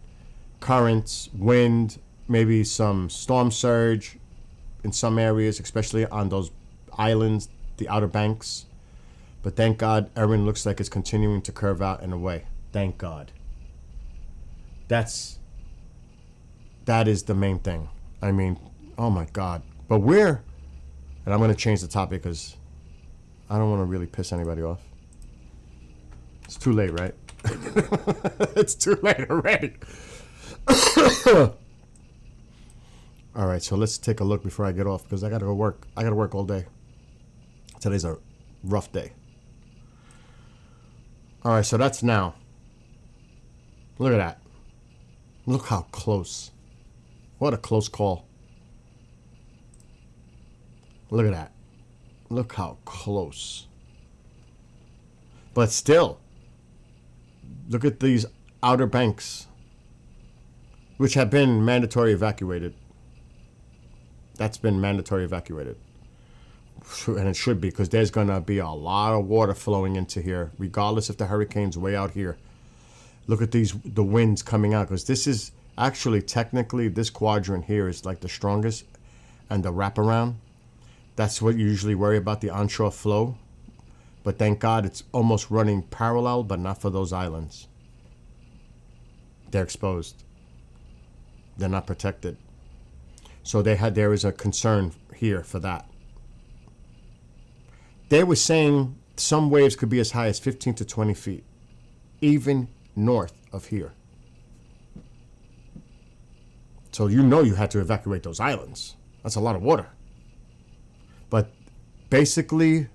currents, wind, maybe some storm surge in some areas, especially on those islands, the Outer Banks. But thank God, Erin looks like it's continuing to curve out and away. Thank God. That is the main thing. I mean, oh my God. But and I'm going to change the topic because I don't want to really piss anybody off. It's too late, right? It's too late already. All right, so let's take a look before I get off because I got to go work. I got to work all day. Today's a rough day. All right, so that's now. Look at that. Look how close. What a close call. Look at that. Look how close. But still, look at these Outer Banks, which have been mandatory evacuated. That's been mandatory evacuated. And it should be, because there's going to be a lot of water flowing into here, regardless if the hurricane's way out here. Look at the winds coming out, because this is actually, technically, this quadrant here is like the strongest, and the wraparound. That's what you usually worry about, the onshore flow. But thank God it's almost running parallel, but not for those islands. They're exposed. They're not protected. So there is a concern here for that. They were saying some waves could be as high as 15 to 20 feet, even north of here. So you know you had to evacuate those islands. That's a lot of water. But basically,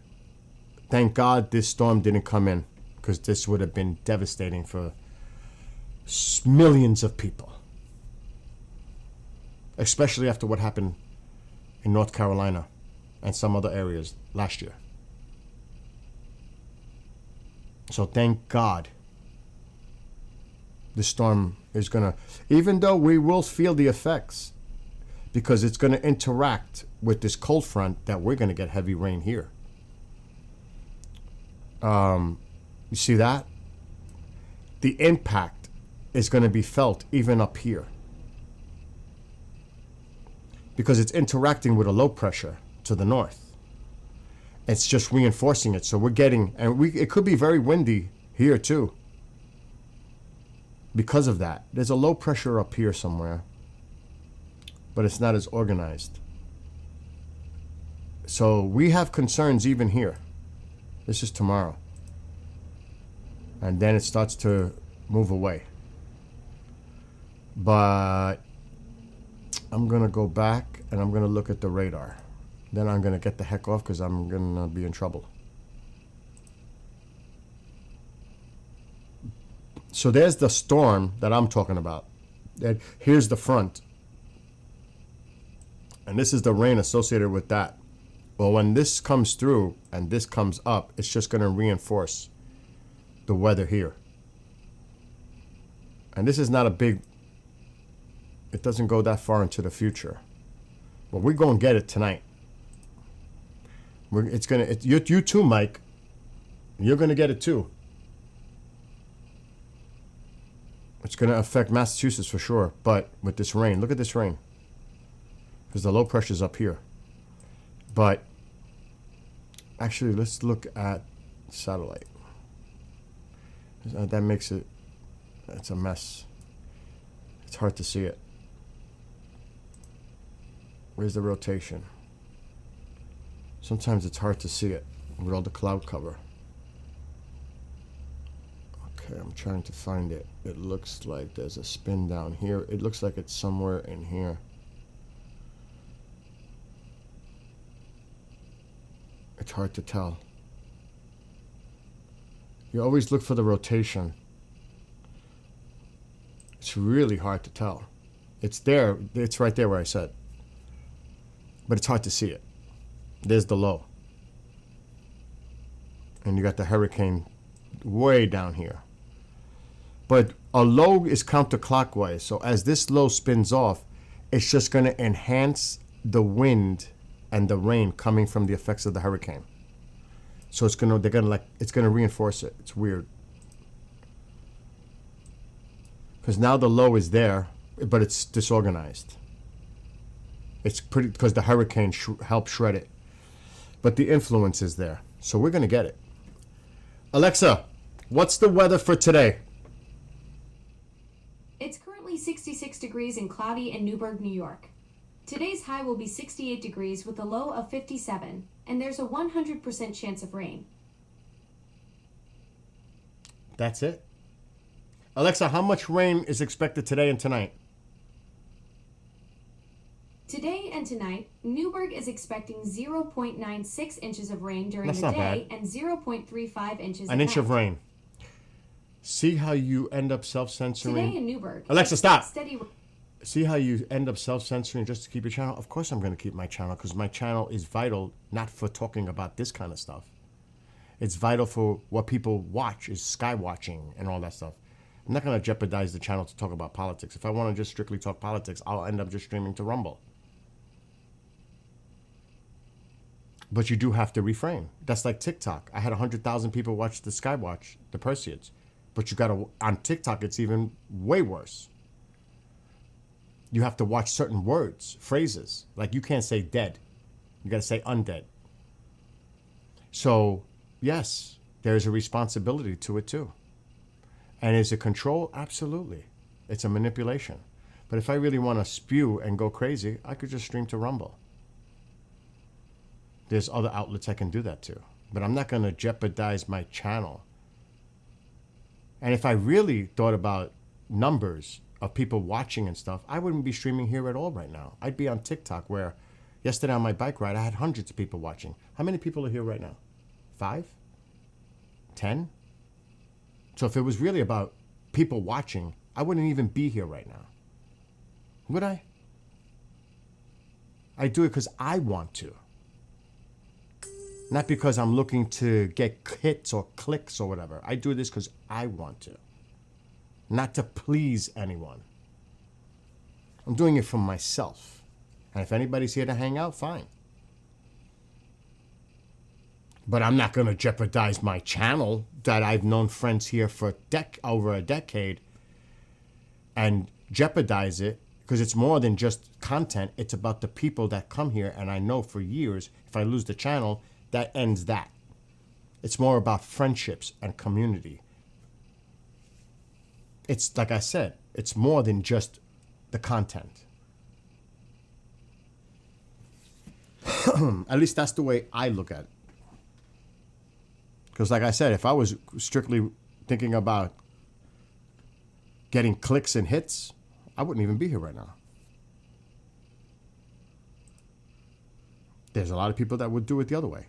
thank God this storm didn't come in, because this would have been devastating for millions of people. Especially after what happened in North Carolina and some other areas last year. So thank God the storm is going to, even though we will feel the effects, because it's going to interact with this cold front, that we're going to get heavy rain here. You see that? The impact is going to be felt even up here, because it's interacting with a low pressure to the north. It's just reinforcing it. So we're getting, and it could be very windy here too. Because of that, there's a low pressure up here somewhere, but it's not as organized. So we have concerns even here. This is tomorrow. And then it starts to move away. But I'm going to go back and I'm going to look at the radar. Then I'm going to get the heck off because I'm going to be in trouble. So there's the storm that I'm talking about. Here's the front. And this is the rain associated with that. Well, when this comes through and this comes up, it's just going to reinforce the weather here. And this is not a big, it doesn't go that far into the future. But we're going to get it tonight. It's going to, you too, Mike. You're going to get it too. It's going to affect Massachusetts for sure. But with this rain, look at this rain. Because the low pressure's up here. But actually, let's look at satellite. That makes it, it's a mess. It's hard to see it. Where's the rotation? Sometimes it's hard to see it with all the cloud cover. Okay, I'm trying to find it. It looks like there's a spin down here. It looks like it's somewhere in here. It's hard to tell. You always look for the rotation. It's really hard to tell. It's there. It's right there where I said. But it's hard to see it. There's the low. And you got the hurricane way down here. But a low is counterclockwise. So as this low spins off, it's just going to enhance the wind and the rain coming from the effects of the hurricane. So it's going to reinforce it. It's weird. Because now the low is there, but it's disorganized. It's pretty, because the hurricane helped shred it. But the influence is there. So we're going to get it. Alexa, what's the weather for today? It's currently 66 degrees and cloudy in Newburgh, New York. Today's high will be 68 degrees with a low of 57, and there's a 100% chance of rain. That's it. Alexa, how much rain is expected today and tonight? Today and tonight, Newburgh is expecting 0.96 inches of rain during That's the not day bad. and 0.35 inches An at inch of night. rain. See how you end up self-censoring? Today in Newburgh, Alexa, stop. steady. See how you end up self-censoring just to keep your channel? Of course I'm going to keep my channel, because my channel is vital, not for talking about this kind of stuff. It's vital for what people watch, is sky watching and all that stuff. I'm not going to jeopardize the channel to talk about politics. If I want to just strictly talk politics, I'll end up just streaming to Rumble. But you do have to refrain. That's like TikTok. I had 100,000 people watch the Skywatch, the Perseids. But you got to, on TikTok, it's even way worse. You have to watch certain words, phrases. Like you can't say dead. You got to say undead. So, yes, there's a responsibility to it too. And is it control? Absolutely. It's a manipulation. But if I really want to spew and go crazy, I could just stream to Rumble. There's other outlets I can do that to. But I'm not going to jeopardize my channel. And if I really thought about numbers of people watching and stuff, I wouldn't be streaming here at all right now. I'd be on TikTok, where yesterday on my bike ride, I had hundreds of people watching. How many people are here right now? 5? 10? So if it was really about people watching, I wouldn't even be here right now. Would I? I do it because I want to. Not because I'm looking to get hits or clicks or whatever. I do this because I want to. Not to please anyone. I'm doing it for myself. And if anybody's here to hang out, fine. But I'm not going to jeopardize my channel that I've known friends here for over a decade and jeopardize it, because it's more than just content. It's about the people that come here, and I know for years, if I lose the channel, that ends that. It's more about friendships and community. It's like I said, it's more than just the content. At least that's the way I look at it. Because like I said, if I was strictly thinking about getting clicks and hits, I wouldn't even be here right now. There's a lot of people that would do it the other way.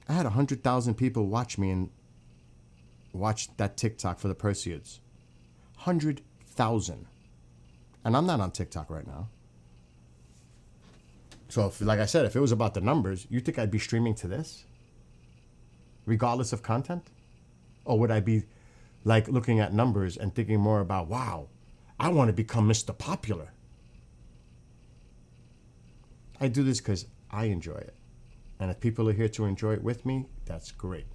I had 100,000 people watch me and watch that TikTok for the Perseids. 100,000. And I'm not on TikTok right now. So, like I said, if it was about the numbers, you think I'd be streaming to this? Regardless of content? Or would I be like looking at numbers and thinking more about, wow, I want to become Mr. Popular? I do this because I enjoy it. And if people are here to enjoy it with me, that's great.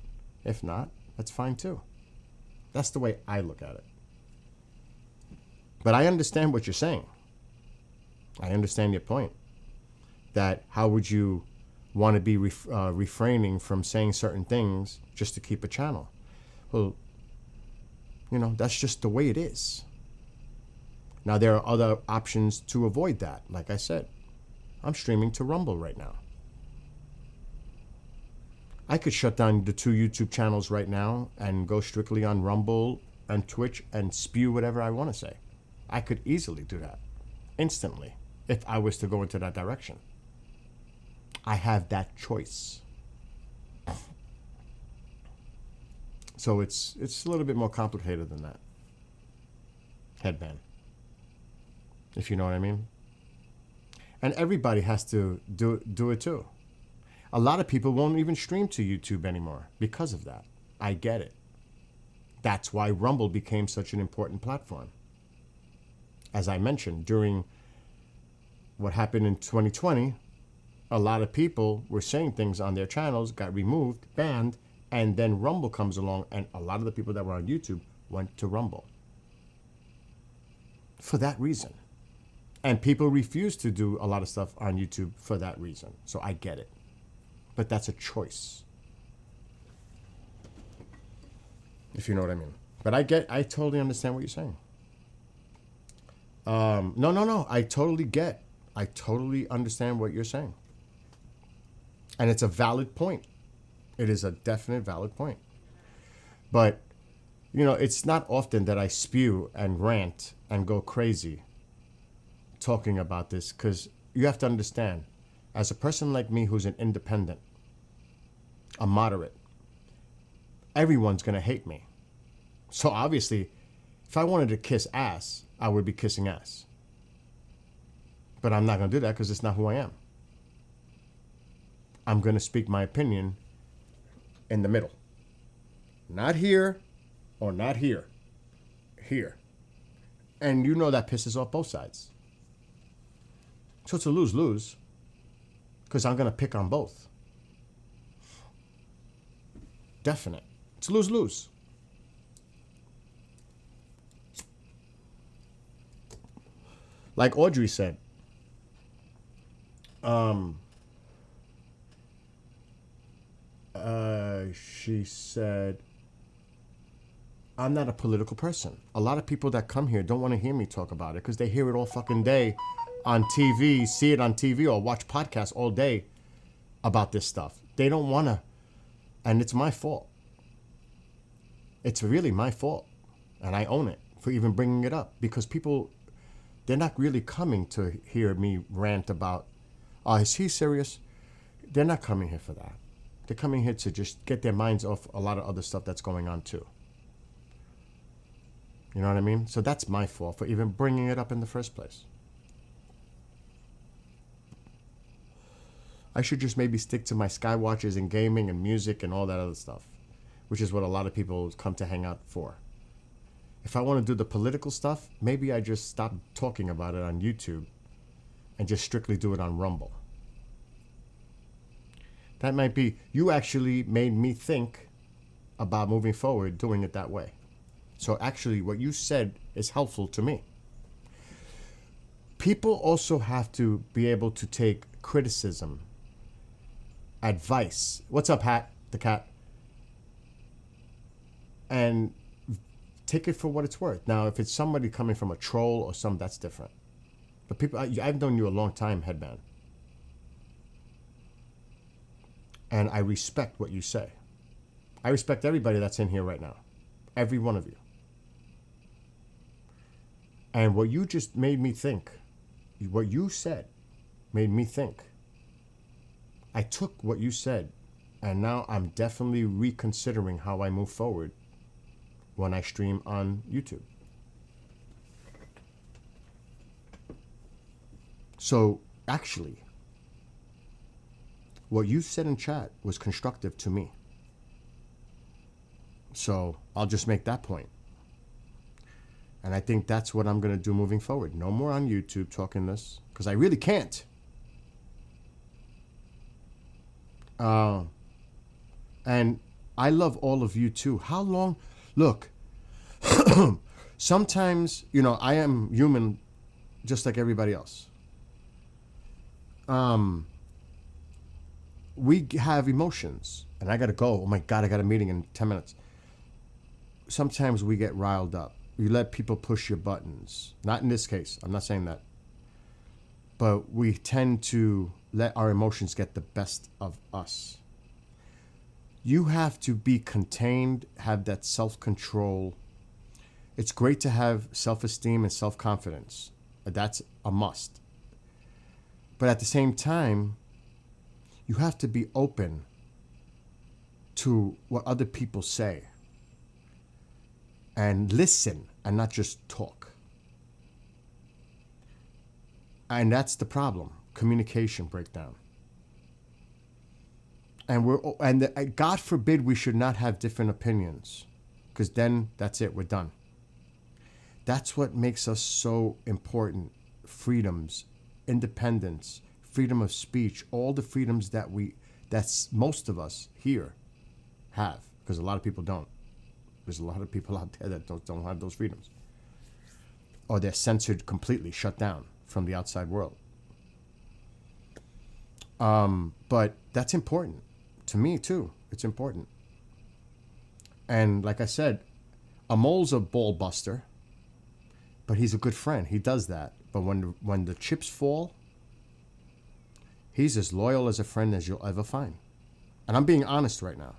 If not, that's fine too. That's the way I look at it. But I understand what you're saying. I understand your point. That how would you want to be refraining from saying certain things just to keep a channel? Well, you know, that's just the way it is. Now, there are other options to avoid that. Like I said, I'm streaming to Rumble right now. I could shut down the 2 YouTube channels right now and go strictly on Rumble and Twitch and spew whatever I want to say. I could easily do that instantly if I was to go into that direction. I have that choice. So it's a little bit more complicated than that. Headband. If you know what I mean. And everybody has to do it too. A lot of people won't even stream to YouTube anymore because of that. I get it. That's why Rumble became such an important platform. As I mentioned, during what happened in 2020, a lot of people were saying things on their channels, got removed, banned, and then Rumble comes along, and a lot of the people that were on YouTube went to Rumble. For that reason. And people refuse to do a lot of stuff on YouTube for that reason. So I get it. But that's a choice. If you know what I mean. But I totally understand what you're saying. No. I totally understand what you're saying. And it's a valid point. It is a definite valid point. But, you know, it's not often that I spew and rant and go crazy talking about this, because you have to understand, as a person like me who's an independent, a moderate, everyone's going to hate me. So obviously, if I wanted to kiss ass, I would be kissing ass. But I'm not going to do that because it's not who I am. I'm going to speak my opinion in the middle. Not here or not here. Here. And you know that pisses off both sides. So it's a lose-lose, because I'm going to pick on both. Definite. It's lose-lose. Like Audrey said, she said, I'm not a political person. A lot of people that come here don't want to hear me talk about it because they hear it all fucking day on TV, see it on TV, or watch podcasts all day about this stuff. They don't want to, and it's my fault. It's really my fault, and I own it for even bringing it up, because people, they're not really coming to hear me rant about, oh, is he serious? They're not coming here for that. They're coming here to just get their minds off a lot of other stuff that's going on too. You know what I mean? So that's my fault for even bringing it up in the first place. I should just maybe stick to my Skywatches and gaming and music and all that other stuff, which is what a lot of people come to hang out for. If I want to do the political stuff, maybe I just stop talking about it on YouTube and just strictly do it on Rumble. That might be, you actually made me think about moving forward doing it that way. So actually what you said is helpful to me. People also have to be able to take criticism, advice. What's up, Hat, the cat? And take it for what it's worth. Now, if it's somebody coming from a troll or something, that's different. But people, I've known you a long time, Headman. And I respect what you say. I respect everybody that's in here right now. Every one of you. And what you just made me think, what you said made me think. I took what you said, and now I'm definitely reconsidering how I move forward when I stream on YouTube. So, actually, what you said in chat was constructive to me. So, I'll just make that point. And I think that's what I'm going to do moving forward. No more on YouTube talking this, because I really can't. And I love all of you too. How long? Look, sometimes, you know, I am human just like everybody else. We have emotions, and I got to go. Oh my God, I got a meeting in 10 minutes. Sometimes we get riled up. You let people push your buttons. Not in this case. I'm not saying that. But we tend to let our emotions get the best of us. You have to be contained, have that self-control. It's great to have self-esteem and self-confidence. That's a must. But at the same time, you have to be open to what other people say. And listen and not just talk. And that's the problem. Communication breakdown. And God forbid we should not have different opinions, because then that's it, we're done. That's what makes us so important. Freedoms, independence, freedom of speech, all the freedoms that's most of us here have, because a lot of people don't. There's a lot of people out there that don't have those freedoms. Or they're censored completely, shut down from the outside world. But that's important. To me, too. It's important. And like I said, Amol's a ball buster, but he's a good friend. He does that. But when the chips fall, he's as loyal as a friend as you'll ever find. And I'm being honest right now.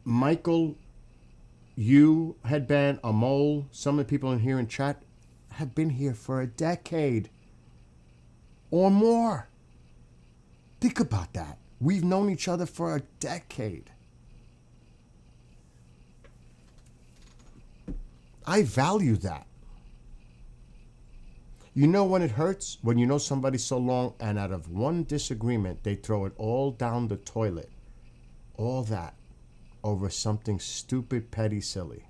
Michael, you, Headband, Amol, some of the people in here in chat have been here for a decade or more. Think about that. We've known each other for a decade. I value that. You know when it hurts? When you know somebody so long and out of one disagreement, they throw it all down the toilet. All that over something stupid, petty, silly.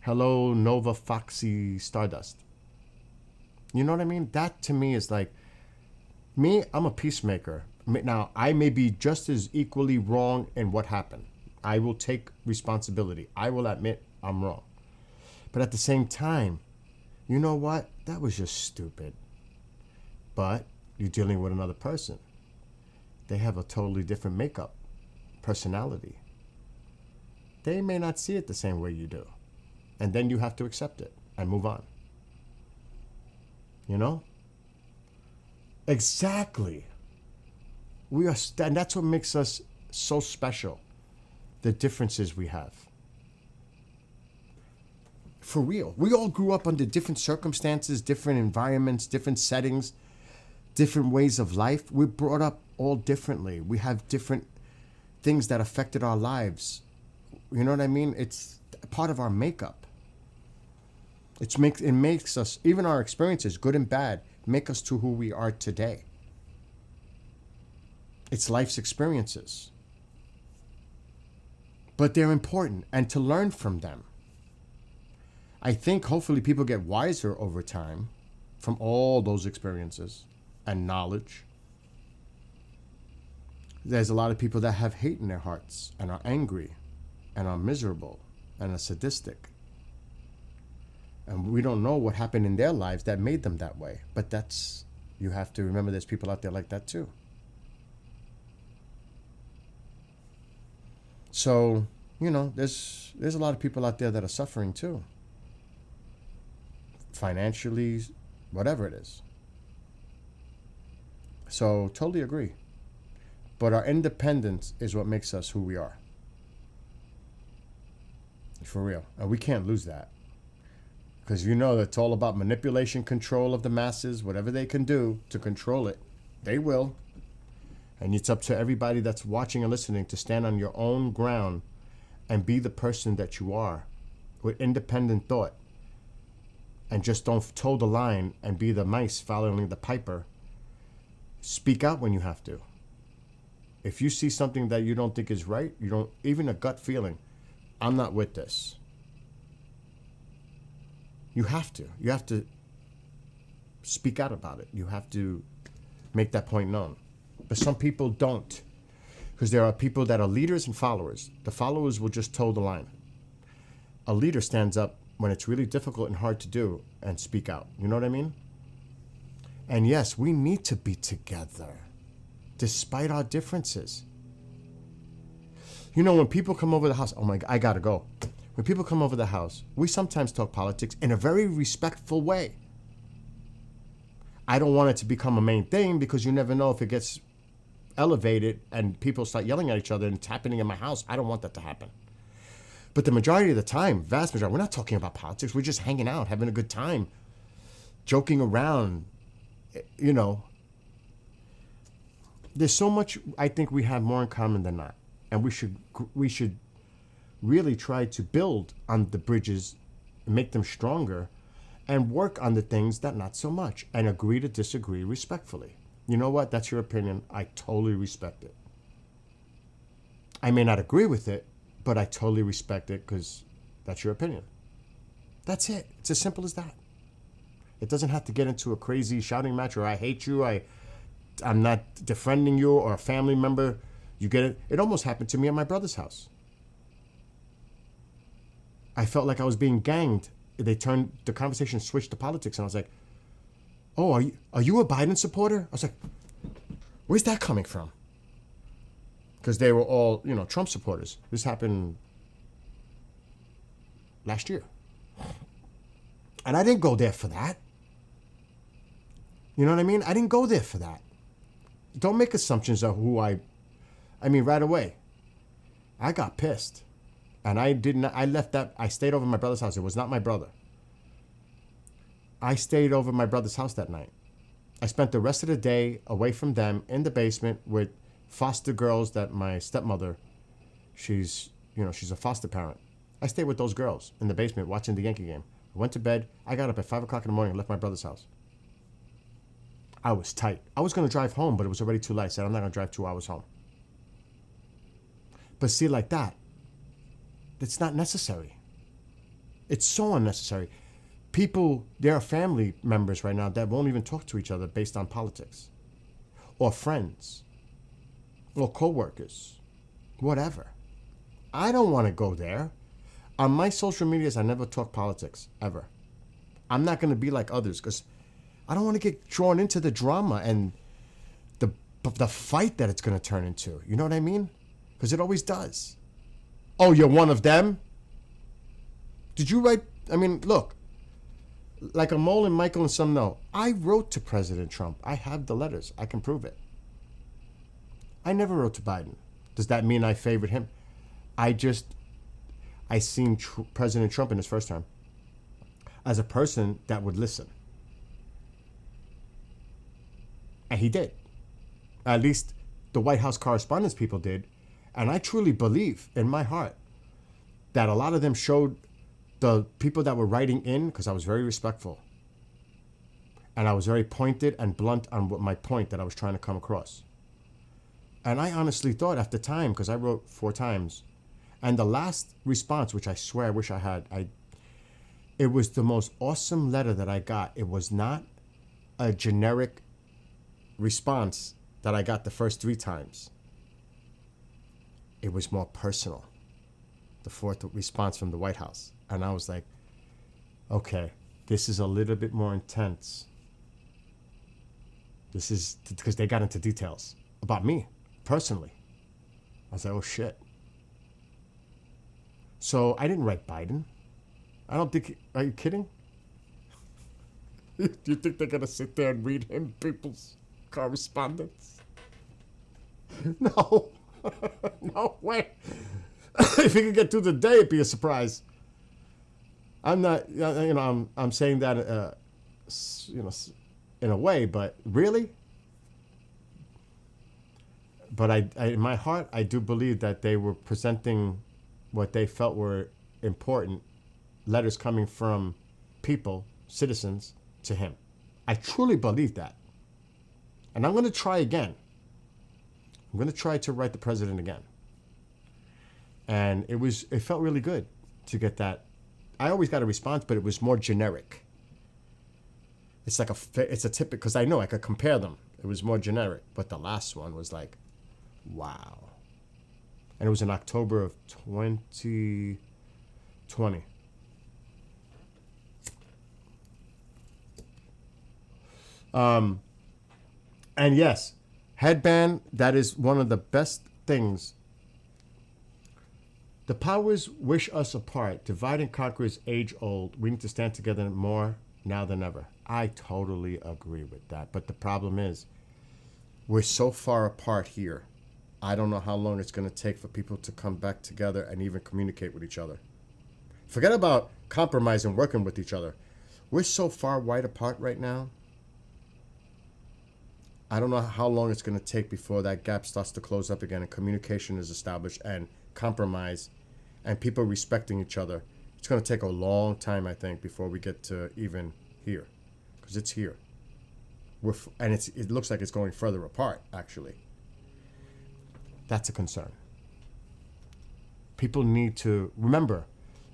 Hello, Nova Foxy Stardust. You know what I mean? That to me is like, me, I'm a peacemaker. Now, I may be just as equally wrong in what happened. I will take responsibility. I will admit I'm wrong. But at the same time, you know what? That was just stupid. But you're dealing with another person. They have a totally different makeup, personality. They may not see it the same way you do. And then you have to accept it and move on. You know? Exactly. And that's what makes us so special. The differences we have. For real. We all grew up under different circumstances, different environments, different settings, different ways of life. We're brought up all differently. We have different things that affected our lives. You know what I mean? It's part of our makeup. It makes us, even our experiences, good and bad, make us to who we are today. It's life's experiences. But they're important, and to learn from them. I think hopefully people get wiser over time from all those experiences and knowledge. There's a lot of people that have hate in their hearts and are angry and are miserable and are sadistic. And we don't know what happened in their lives that made them that way. But you have to remember there's people out there like that too. So, there's a lot of people out there that are suffering too. Financially, whatever it is. So, totally agree. But our independence is what makes us who we are. For real. And we can't lose that. Because it's all about manipulation, control of the masses, whatever they can do to control it. They will. And it's up to everybody that's watching and listening to stand on your own ground and be the person that you are with independent thought. And just don't toe the line and be the mice following the piper. Speak out when you have to. If you see something that you don't think is right, even a gut feeling, I'm not with this. You have to. You have to speak out about it. You have to make that point known. But some people don't. Because there are people that are leaders and followers. The followers will just toe the line. A leader stands up when it's really difficult and hard to do and speak out. You know what I mean? And yes, we need to be together despite our differences. When people come over the house, oh my God, I gotta go. When people come over the house, we sometimes talk politics in a very respectful way. I don't want it to become a main thing because you never know if it gets elevated and people start yelling at each other and it's happening in my house. I don't want that to happen. But the majority of the time, vast majority, we're not talking about politics. We're just hanging out, having a good time, joking around, There's so much I think we have more in common than not. And we should really try to build on the bridges, make them stronger, and work on the things that not so much, and agree to disagree respectfully. You know what? That's your opinion. I totally respect it. I may not agree with it, but I totally respect it because that's your opinion. That's it. It's as simple as that. It doesn't have to get into a crazy shouting match or I hate you, I'm not defriending you or a family member. You get it? It almost happened to me at my brother's house. I felt like I was being ganged. The conversation switched to politics, and I was like, oh, are you a Biden supporter? I was like, where's that coming from? Because they were all, Trump supporters. This happened last year. And I didn't go there for that. You know what I mean? I didn't go there for that. Don't make assumptions of who I mean, right away, I got pissed. And I stayed over at my brother's house. It was not my brother. I stayed over at my brother's house that night. I spent the rest of the day away from them in the basement with foster girls that my stepmother, she's a foster parent. I stayed with those girls in the basement watching the Yankee game. I went to bed. I got up at 5 o'clock in the morning and left my brother's house. I was tight. I was going to drive home, but it was already too late. I said, I'm not going to drive 2 hours home. But see, like that, it's not necessary. It's so unnecessary. There are family members right now that won't even talk to each other based on politics. Or friends. Or co-workers. Whatever. I don't want to go there. On my social medias, I never talk politics, ever. I'm not going to be like others because I don't want to get drawn into the drama and the fight that it's going to turn into. You know what I mean? Because it always does. Oh, you're one of them? Did you write? I mean, look. Like Amol and Michael and some know. I wrote to President Trump. I have the letters. I can prove it. I never wrote to Biden. Does that mean I favored him? I seen President Trump in his first term as a person that would listen. And he did. At least the White House correspondence people did. And I truly believe in my heart that a lot of them showed the people that were writing in, because I was very respectful. And I was very pointed and blunt on what my point that I was trying to come across. And I honestly thought at the time, because I wrote 4 times, and the last response, which I swear I wish I had, it was the most awesome letter that I got. It was not a generic response that I got the first 3 times. It was more personal. The 4th response from the White House. And I was like, okay, this is a little bit more intense. This is because they got into details about me personally. I was like, oh shit. So I didn't write Biden. I don't think, are you kidding? Do you think they're going to sit there and read him people's correspondence? No. No way. If he could get through the day, it'd be a surprise. I'm not, I'm saying that, in a way, but really? But I, in my heart, I do believe that they were presenting what they felt were important letters coming from people, citizens, to him. I truly believe that. And I'm going to try again. I'm going to try to write the president again. And it felt really good to get that. I always got a response, but it was more generic. It's like it's a typical, because I know I could compare them. It was more generic, but the last one was like, wow. And it was in October of 2020. And yes, headband, that is one of the best things. The powers wish us apart. Divide and conquer is age old. We need to stand together more now than ever. I totally agree with that. But the problem is, we're so far apart here. I don't know how long it's going to take for people to come back together and even communicate with each other. Forget about compromise and working with each other. We're so far wide apart right now. I don't know how long it's going to take before that gap starts to close up again and communication is established and compromise and people respecting each other. It's going to take a long time, I think, before we get to even here, because it's here. It looks like it's going further apart, actually. That's a concern. People need to remember,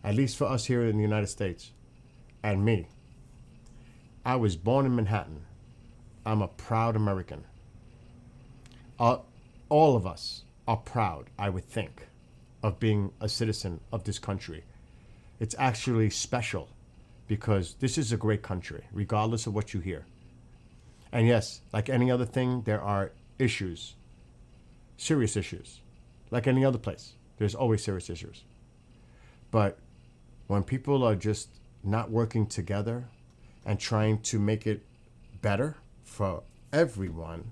at least for us here in the United States, and me, I was born in Manhattan. I'm a proud American. All of us are proud, I would think, of being a citizen of this country. It's actually special because this is a great country, regardless of what you hear. And yes, like any other thing, there are issues, serious issues, like any other place. There's always serious issues. But when people are just not working together and trying to make it better for everyone,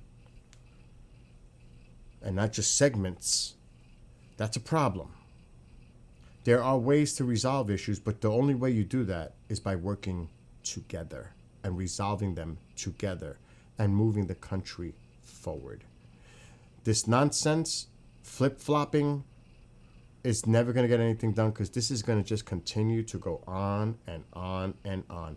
and not just segments, that's a problem. There are ways to resolve issues, but the only way you do that is by working together and resolving them together and moving the country forward. This nonsense, flip-flopping, is never going to get anything done because this is going to just continue to go on and on and on.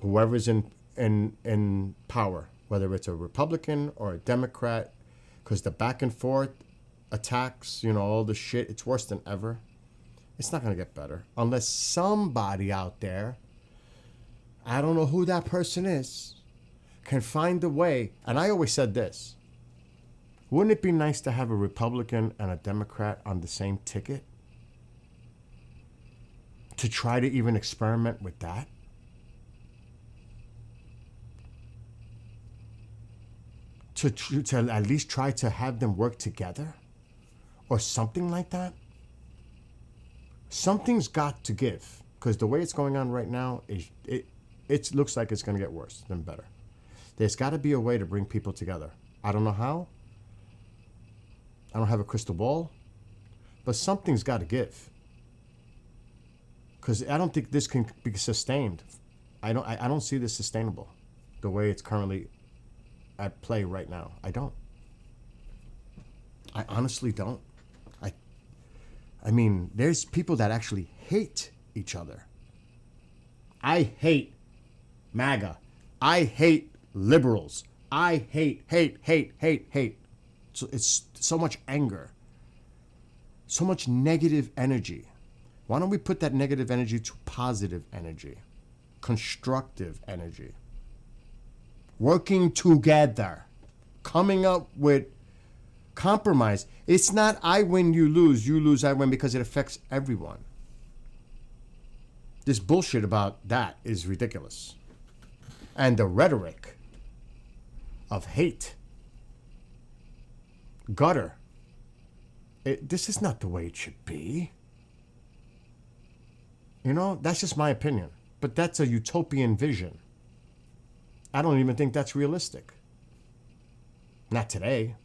Whoever's in power, whether it's a Republican or a Democrat, because the back and forth attacks, all the shit, it's worse than ever. It's not going to get better unless somebody out there, I don't know who that person is, can find a way. And I always said this, wouldn't it be nice to have a Republican and a Democrat on the same ticket? To try to even experiment with that? To at least try to have them work together? Or something like that? Something's got to give. Because the way it's going on right now, it looks like it's going to get worse than better. There's got to be a way to bring people together. I don't know how. I don't have a crystal ball. But something's got to give. Because I don't think this can be sustained. I don't see this sustainable the way it's currently at play right now. I don't. I honestly don't. I mean, there's people that actually hate each other. I hate MAGA. I hate liberals. I hate. it's so much anger, so much negative energy. Why don't we put that negative energy to positive energy, constructive energy, working together, coming up with compromise. It's not I win, you lose, I win, because it affects everyone. This bullshit about that is ridiculous. And the rhetoric of hate, gutter, this is not the way it should be. You know, that's just my opinion. But that's a utopian vision. I don't even think that's realistic. Not today.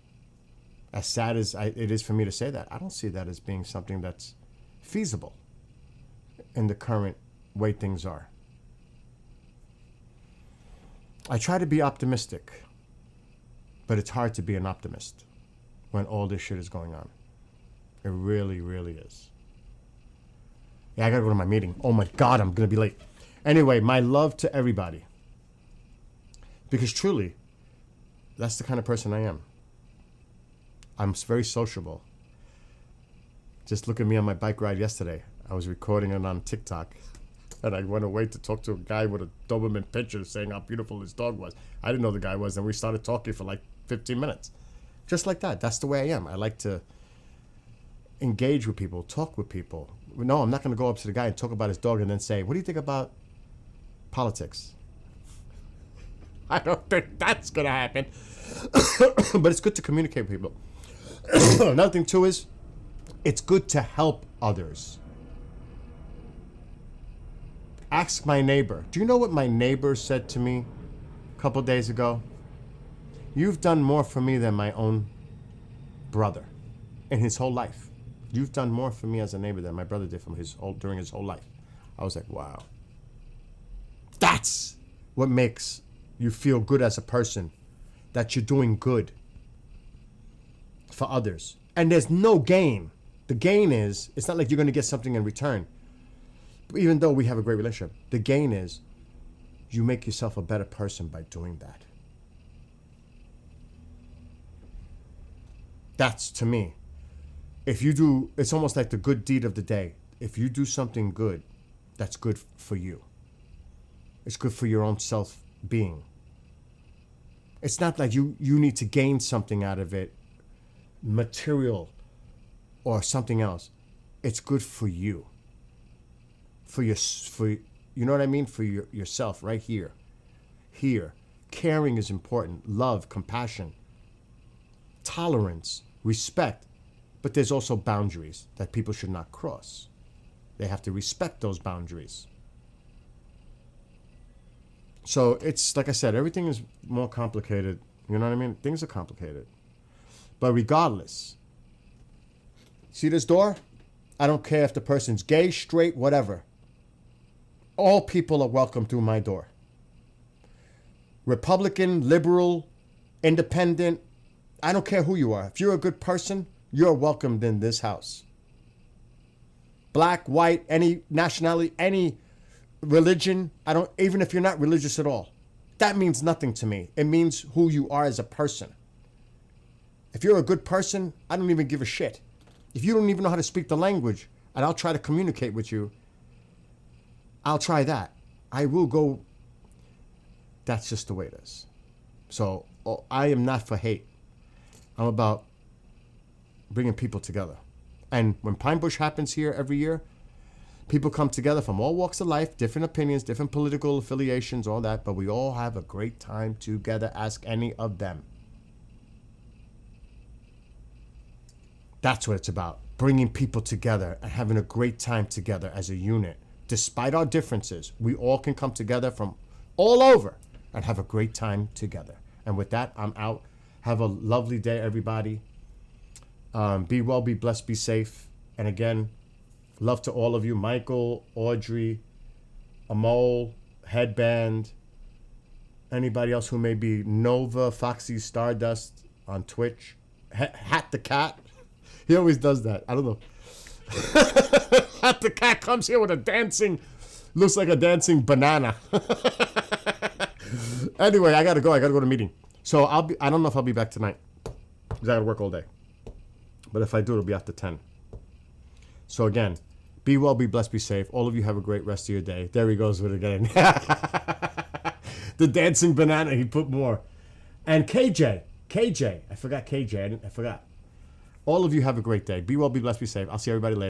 As sad as it is for me to say that, I don't see that as being something that's feasible in the current way things are. I try to be optimistic, but it's hard to be an optimist when all this shit is going on. It really, really is. Yeah, I gotta go to my meeting. Oh my God, I'm gonna be late. Anyway, my love to everybody. Because truly, that's the kind of person I am. I'm very sociable. Just look at me on my bike ride yesterday. I was recording it on TikTok. And I went away to talk to a guy with a Doberman picture saying how beautiful his dog was. I didn't know the guy was, and we started talking for like 15 minutes. Just like that. That's the way I am. I like to engage with people, talk with people. No, I'm not going to go up to the guy and talk about his dog and then say, what do you think about politics? I don't think that's going to happen. But it's good to communicate with people. Another thing, too, is it's good to help others. Ask my neighbor. Do you know what my neighbor said to me a couple days ago? You've done more for me than my own brother in his whole life. You've done more for me as a neighbor than my brother did during his whole life. I was like, wow. That's what makes you feel good as a person, that you're doing good for others. And there's no gain. The gain is, it's not like you're going to get something in return. Even though we have a great relationship, the gain is you make yourself a better person by doing that. That's, to me, if you do, it's almost like the good deed of the day. If you do something good, that's good for you. It's good for your own self-being. It's not like you need to gain something out of it, material or something else. It's good for you. For you know what I mean? For yourself right here. Here. Caring is important. Love, compassion, tolerance, respect. But there's also boundaries that people should not cross. They have to respect those boundaries. So it's, like I said, everything is more complicated. You know what I mean? Things are complicated. But regardless, see this door? I don't care if the person's gay, straight, whatever. All people are welcome through my door. Republican, liberal, independent, I don't care who you are. If you're a good person, you're welcomed in this house. Black, white, any nationality, any religion, even if you're not religious at all. That means nothing to me. It means who you are as a person. If you're a good person, I don't even give a shit. If you don't even know how to speak the language, and I'll try to communicate with you, I'll try that. I will go. That's just the way it is. So I am not for hate. I'm about bringing people together. And when Pine Bush happens here every year, people come together from all walks of life, different opinions, different political affiliations, all that, but we all have a great time together. Ask any of them. That's what it's about. Bringing people together and having a great time together as a unit. Despite our differences, we all can come together from all over and have a great time together. And with that, I'm out. Have a lovely day, everybody. Be well, be blessed, be safe. And again, love to all of you. Michael, Audrey, Amol, Headband, anybody else who may be Nova, Foxy Stardust on Twitch. Hat the Cat. He always does that. I don't know. Hat the Cat comes here with looks like a dancing banana. Anyway, I gotta go to a meeting. So I don't know if I'll be back tonight. because I got to work all day. But if I do, it'll be after 10. So again, be well, be blessed, be safe. All of you have a great rest of your day. There he goes with it again. The dancing banana, he put more. And KJ, I forgot KJ. I forgot. All of you have a great day. Be well, be blessed, be safe. I'll see everybody later.